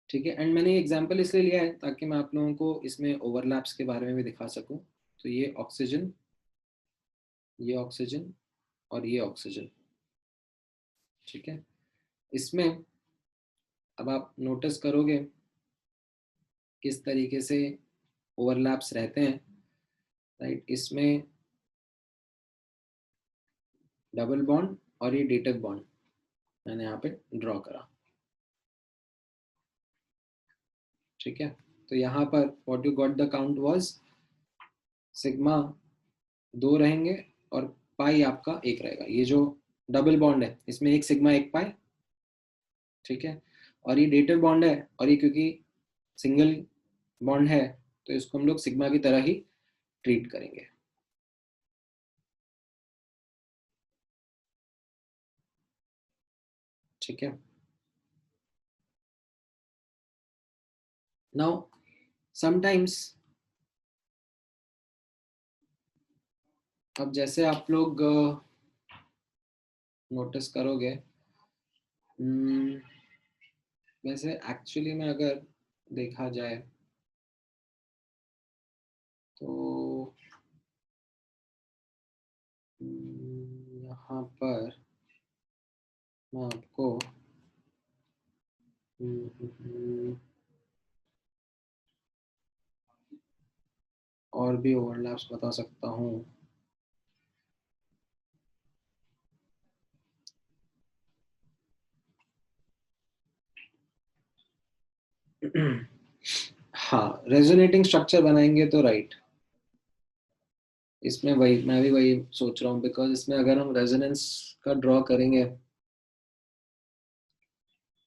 ठीक है। एंड मैंने ये एग्जांपल इसलिए लिया है ताकि मैं आप लोगों को इसमें ओवरलैप्स के बारे में भी दिखा सकूं। तो ये ऑक्सीजन और ये ऑक्सीजन, ठीक है। इसमें अब आप नोटिस करोगे किस तरीके से ओवरलैप्स रहते हैं, राइट। इसमें डबल बॉन्ड और ये डेटिव बॉन्ड मैंने यहाँ पे ड्रॉ करा, ठीक है। तो यहाँ पर what you got the count was sigma 2 रहेंगे और पाई आपका 1 रहेगा। ये जो डबल बॉन्ड है इसमें 1 सिग्मा 1 पाई, ठीक है। और ये डेटिव बॉन्ड है, और ये क्योंकि सिंगल बॉन्ड है तो इसको हम लोग सिग्मा की तरह ही ट्रीट करेंगे, ठीक है। नाउ समटाइम्स, अब जैसे आप लोग नोटिस करोगे, वैसे एक्चुअली में अगर देखा जाए तो यहाँ पर मैं आपको और भी ओवरलैप्स बता सकता हूँ। हाँ, रेजोनेटिंग स्ट्रक्चर बनाएंगे तो राइट, इसमें वही मैं भी वही सोच रहा हूँ, बिकॉज इसमें अगर हम रेजोनेंस का ड्रॉ करेंगे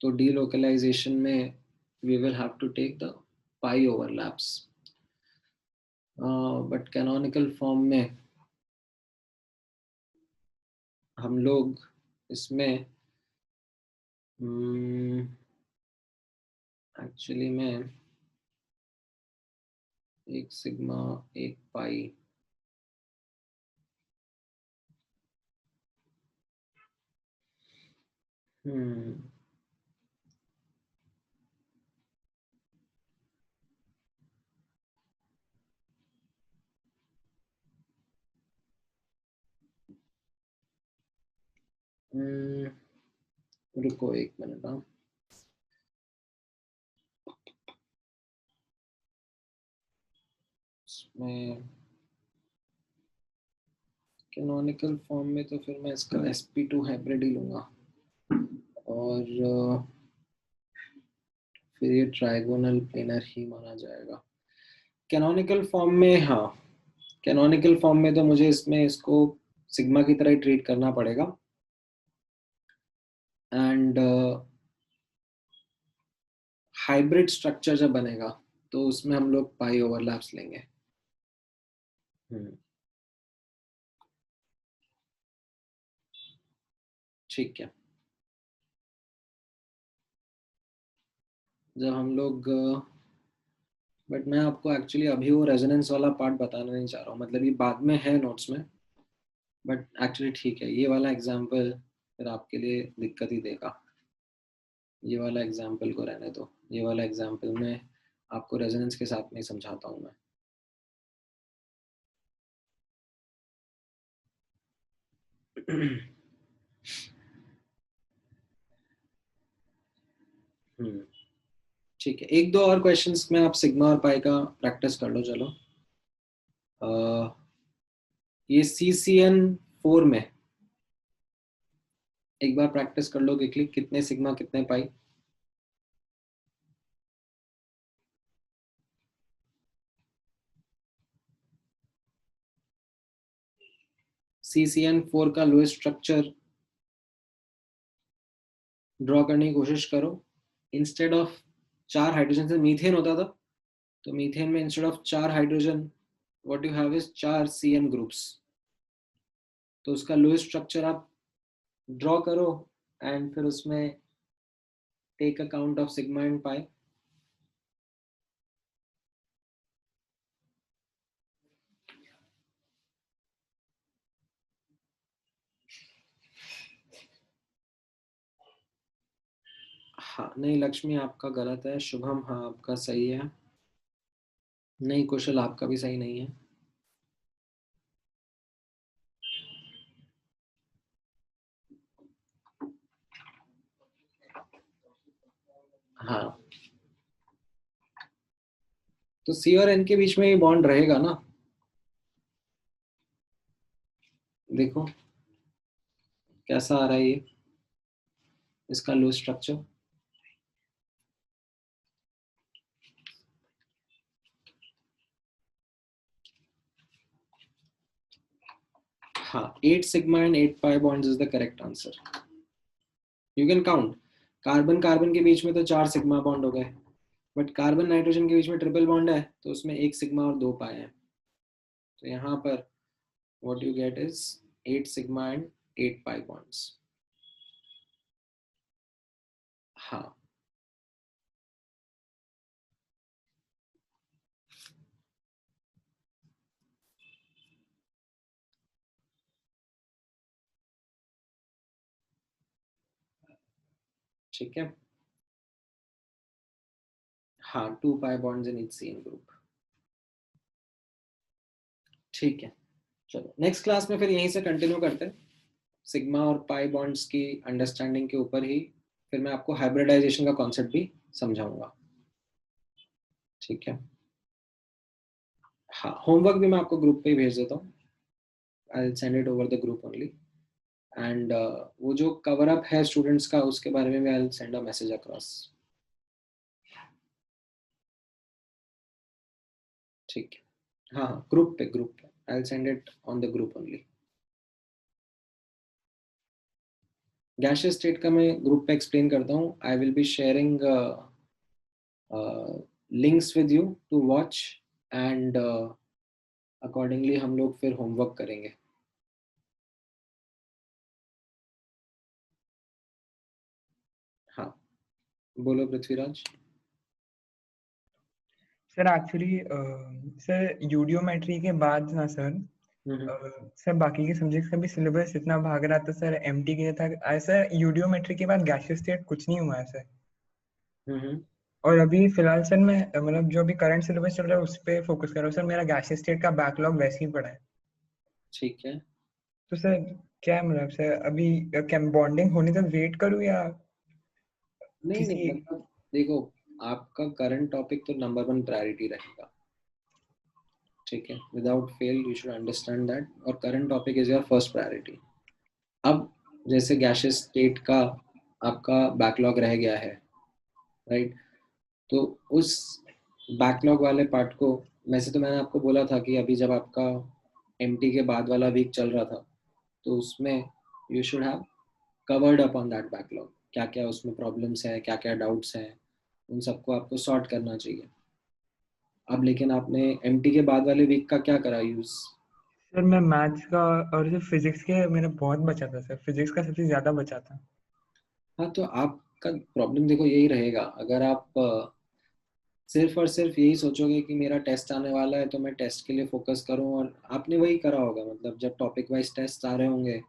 तो डीलोकलाइजेशन में we will have to take the pi overlaps, but canonical form में हम लोग इसमें एक्चुअली में एक सिग्मा एक पाई रुको एक मिनट। हाँ, इसमें कैनोनिकल फॉर्म में तो फिर मैं इसका sp2 हाइब्रिड ही लूंगा और फिर ये ट्राइगोनल प्लेनर ही माना जाएगा कैनोनिकल फॉर्म में। हाँ, कैनोनिकल फॉर्म में तो मुझे इसमें इसको सिग्मा की तरह ही ट्रीट करना पड़ेगा एंड हाइब्रिड स्ट्रक्चर जब बनेगा तो उसमें हम लोग पाई ओवरलैप्स लेंगे। ठीक है, जब हम लोग बट मैं आपको एक्चुअली अभी वो रेजोनेंस वाला पार्ट बताना नहीं चाह रहा हूँ, मतलब ये बाद में है नोट्स में, बट एक्चुअली ठीक है, ये वाला एग्जाम्पल फिर आपके लिए दिक्कत ही देगा। ये वाला एग्जाम्पल को रहने दो, ये वाला एग्जाम्पल में आपको रेजोनेंस के साथ में समझाता हूँ मैं। ठीक है, एक दो और क्वेश्चंस में आप सिग्मा और पाई का प्रैक्टिस कर लो। चलो ये CCN4 में एक बार प्रैक्टिस कर लो क्विकली, कितने सिग्मा कितने पाई। CCN4 का लोएस्ट स्ट्रक्चर ड्रॉ करने की कोशिश करो। इंस्टेड ऑफ 4 हाइड्रोजन से मीथेन होता था, तो मीथेन में instead of 4 hydrogen what you have is 4 CN groups. तो उसका लोएस्ट स्ट्रक्चर आप ड्रॉ करो एंड फिर उसमें take account of sigma and pi. हाँ नहीं लक्ष्मी आपका गलत है, शुभम हाँ आपका सही है, नहीं कुशल आपका भी सही नहीं है। हाँ तो C और N के बीच में ये बॉन्ड रहेगा ना, देखो कैसा आ रहा है ये इसका लो स्ट्रक्चर। हाँ 8 sigma and 8 pi bonds is the correct answer. You can count, carbon carbon के बीच में तो 4 सिग्मा बॉन्ड हो गए, बट कार्बन नाइट्रोजन के बीच में ट्रिपल बॉन्ड है तो उसमें 1 सिग्मा और 2 पाई है। तो यहाँ पर what you get is 8 sigma and 8 pi bonds. हाँ ठीक है। हाँ 2 pi bonds in each CN group. ठीक है, चलो नेक्स्ट क्लास में फिर यहीं से कंटिन्यू करते हैं सिग्मा और पाई बॉन्ड्स की अंडरस्टैंडिंग के ऊपर ही, फिर मैं आपको हाइब्रिडाइजेशन का कॉन्सेप्ट भी समझाऊंगा। ठीक है, हाँ होमवर्क भी मैं आपको ग्रुप पे ही भेज देता हूँ, I will send it over the group only and वो जो कवर अप है स्टूडेंट्स का उसके बारे में I will send a message across. ठीक है, हाँ हाँ ग्रुप पे I will send it on the group only. Gaseous state का मैं ग्रुप पे एक्सप्लेन करता हूँ, I will be sharing links with you to watch and accordingly हम लोग फिर होमवर्क करेंगे। बोलो Prithviraj. Sir actually sir eudiometry के बाद ना सर सर बाकी के सब्जेक्ट्स का भी सिलेबस इतना भाग रहा था सर, एमटी के था ऐसा, यूडियोमेट्री के बाद गैसियस स्टेट कुछ नहीं हुआ है सर। और अभी फिलहाल सर मैं मतलब जो अभी करंट सिलेबस चल रहा है उस पे फोकस कर रहा हूँ सर, मेरा गैसियस स्टेट का बैकलॉग वैसे ही पड़ा है। ठीक है, तो सर क्या मतलब सर अभी क्या बॉन्डिंग होने तक वेट करूँ या नहीं किसी? मतलब देखो, आपका करंट टॉपिक तो नंबर 1 प्रायोरिटी रहेगा, ठीक है, without fail you should understand that, और current topic is your first priority. अब जैसे गैसियस स्टेट का आपका बैकलॉग रह गया है, राइट, तो उस बैकलॉग वाले पार्ट को, वैसे तो मैंने आपको बोला था कि अभी जब आपका एमटी के बाद वाला वीक चल रहा था तो उसमें you should have covered up on that backlog, क्या क्या उसमें प्रॉब्लम्स है, क्या क्या डाउट्स हैं, उन सबको आपको सॉर्ट करना चाहिए। अब लेकिन आपने एमटी के बाद वाले वीक का क्या करा यूज? सर मैं मैथ्स का और जो फिजिक्स के मेरा बहुत बचा था सर, फिजिक्स का सबसे ज्यादा बचा था। हाँ, तो आपका प्रॉब्लम देखो यही रहेगा, अगर आप सिर्फ और सिर्फ यही सोचोगे कि मेरा टेस्ट आने वाला है तो मैं टेस्ट के लिए फोकस करूं, और आपने वही करा होगा, मतलब जब टॉपिक वाइज टेस्ट आ रहे होंगे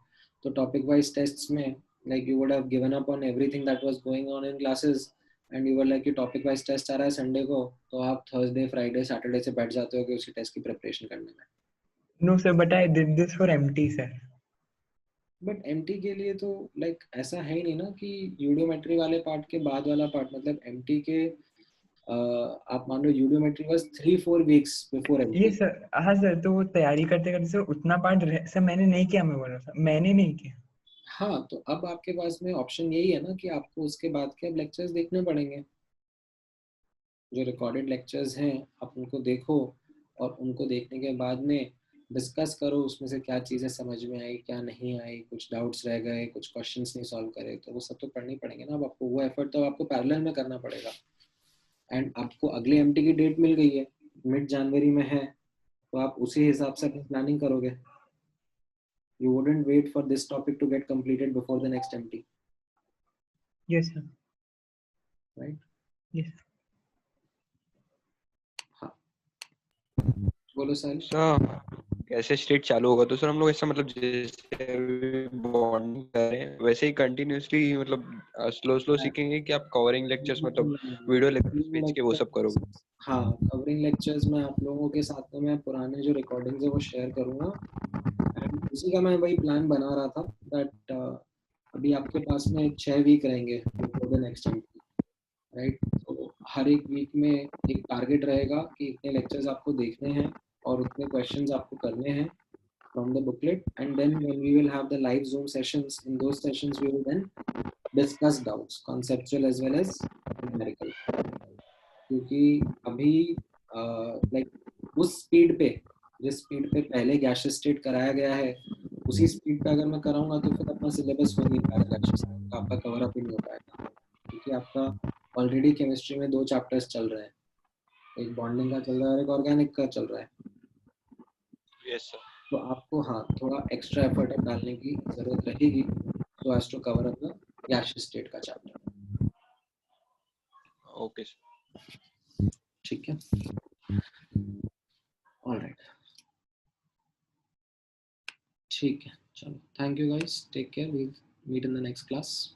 तो टॉपिक वाइज टेस्ट्स में like you would have given up on everything that was going on in classes, and you were like कि टॉपिक वाइज टेस्ट आ रहा है संडे को, तो आप थर्सडे फ्राइडे सैटरडे से बैठ जाते हो कि उसकी टेस्ट की प्रिपरेशन करने में। No sir but I did this for MT sir. But MT के लिए तो लाइक ऐसा है ही नहीं ना कि यूडियोमेट्री वाले पार्ट के बाद वाला पार्ट, मतलब एमटी के आप मान लो यूडियोमेट्री वाज 3-4 वीक्स बिफोर ये एमटी। सर हाँ सर, तो वो तैयारी करते करते सर उतना पार्ट सर मैंने नहीं किया, मैं बोल रहा था मैंने नहीं किया। हाँ, तो अब आपके पास में ऑप्शन यही है ना कि आपको उसके बाद के अब लेक्चर्स देखने पड़ेंगे, जो रिकॉर्डेड लेक्चर्स हैं आप उनको देखो, और उनको देखने के बाद में डिस्कस करो उसमें से क्या चीज़ें समझ में आई, क्या नहीं आई, कुछ डाउट्स रह गए, कुछ क्वेश्चंस नहीं सॉल्व करे, तो वो सब तो पढ़ने ही पड़ेंगे ना। अब आपको वो एफर्ट तो आपको पैरेलल में करना पड़ेगा, एंड आपको अगले एमटी की डेट मिल गई है, मिड जनवरी में है, तो आप उसी हिसाब से अपनी प्लानिंग करोगे। You wouldn't wait for this topic to get completed before the next MT, yes sir. right? Yes. हाँ, बोलो साहिल। सर कैसे स्टेट चालू होगा तो सर हम लोग ऐसा मतलब जैसे बॉन्ड करें वैसे ही कंटिन्यूअसली मतलब स्लो स्लो सीखेंगे कि आप कवरिंग लेक्चर्स मतलब वीडियो लेक्चर्स भेज के वो सब करोगे? हाँ, कवरिंग लेक्चर्स में आप लोगों के साथ में मैं पुराने जो रिकॉर्डिंग्स है वो शेयर करूँगा, एंड उसी का मैं वही प्लान बना रहा था दैट अभी आपके पास में 6 वीक रहेंगे before the next MT, right, तो हर एक वीक में एक टारगेट रहेगा कि इतने लेक्चर्स आपको देखने हैं और उतने क्वेश्चंस आपको करने हैं from the booklet, and then when we will have the live Zoom sessions, in those sessions we will then discuss doubts, conceptual as well as numerical, क्योंकि अभी लाइक उस स्पीड पे, जिस स्पीड पे पहले गैसियस स्टेट कराया गया है, उसी स्पीड पे अगर मैं कराऊंगा तो फिर अपना सिलेबस हो नहीं पाएगा, गैसियस स्टेट का आपका कवर अप ही नहीं हो पाएगा, क्योंकि आपका ऑलरेडी केमिस्ट्री में 2 चैप्टर्स चल रहे हैं, एक बॉन्डिंग का चल रहा है और एक ऑर्गेनिक का चल रहा है, यस सर। तो आपको हाँ थोड़ा एक्स्ट्रा एफर्ट अब डालने की जरूरत रहेगी so as to cover up the gaseous state का चैप्टर। Okay sir. ठीक है, ऑलराइट, ठीक है, चलो, thank you guys, take care, we meet in the next class.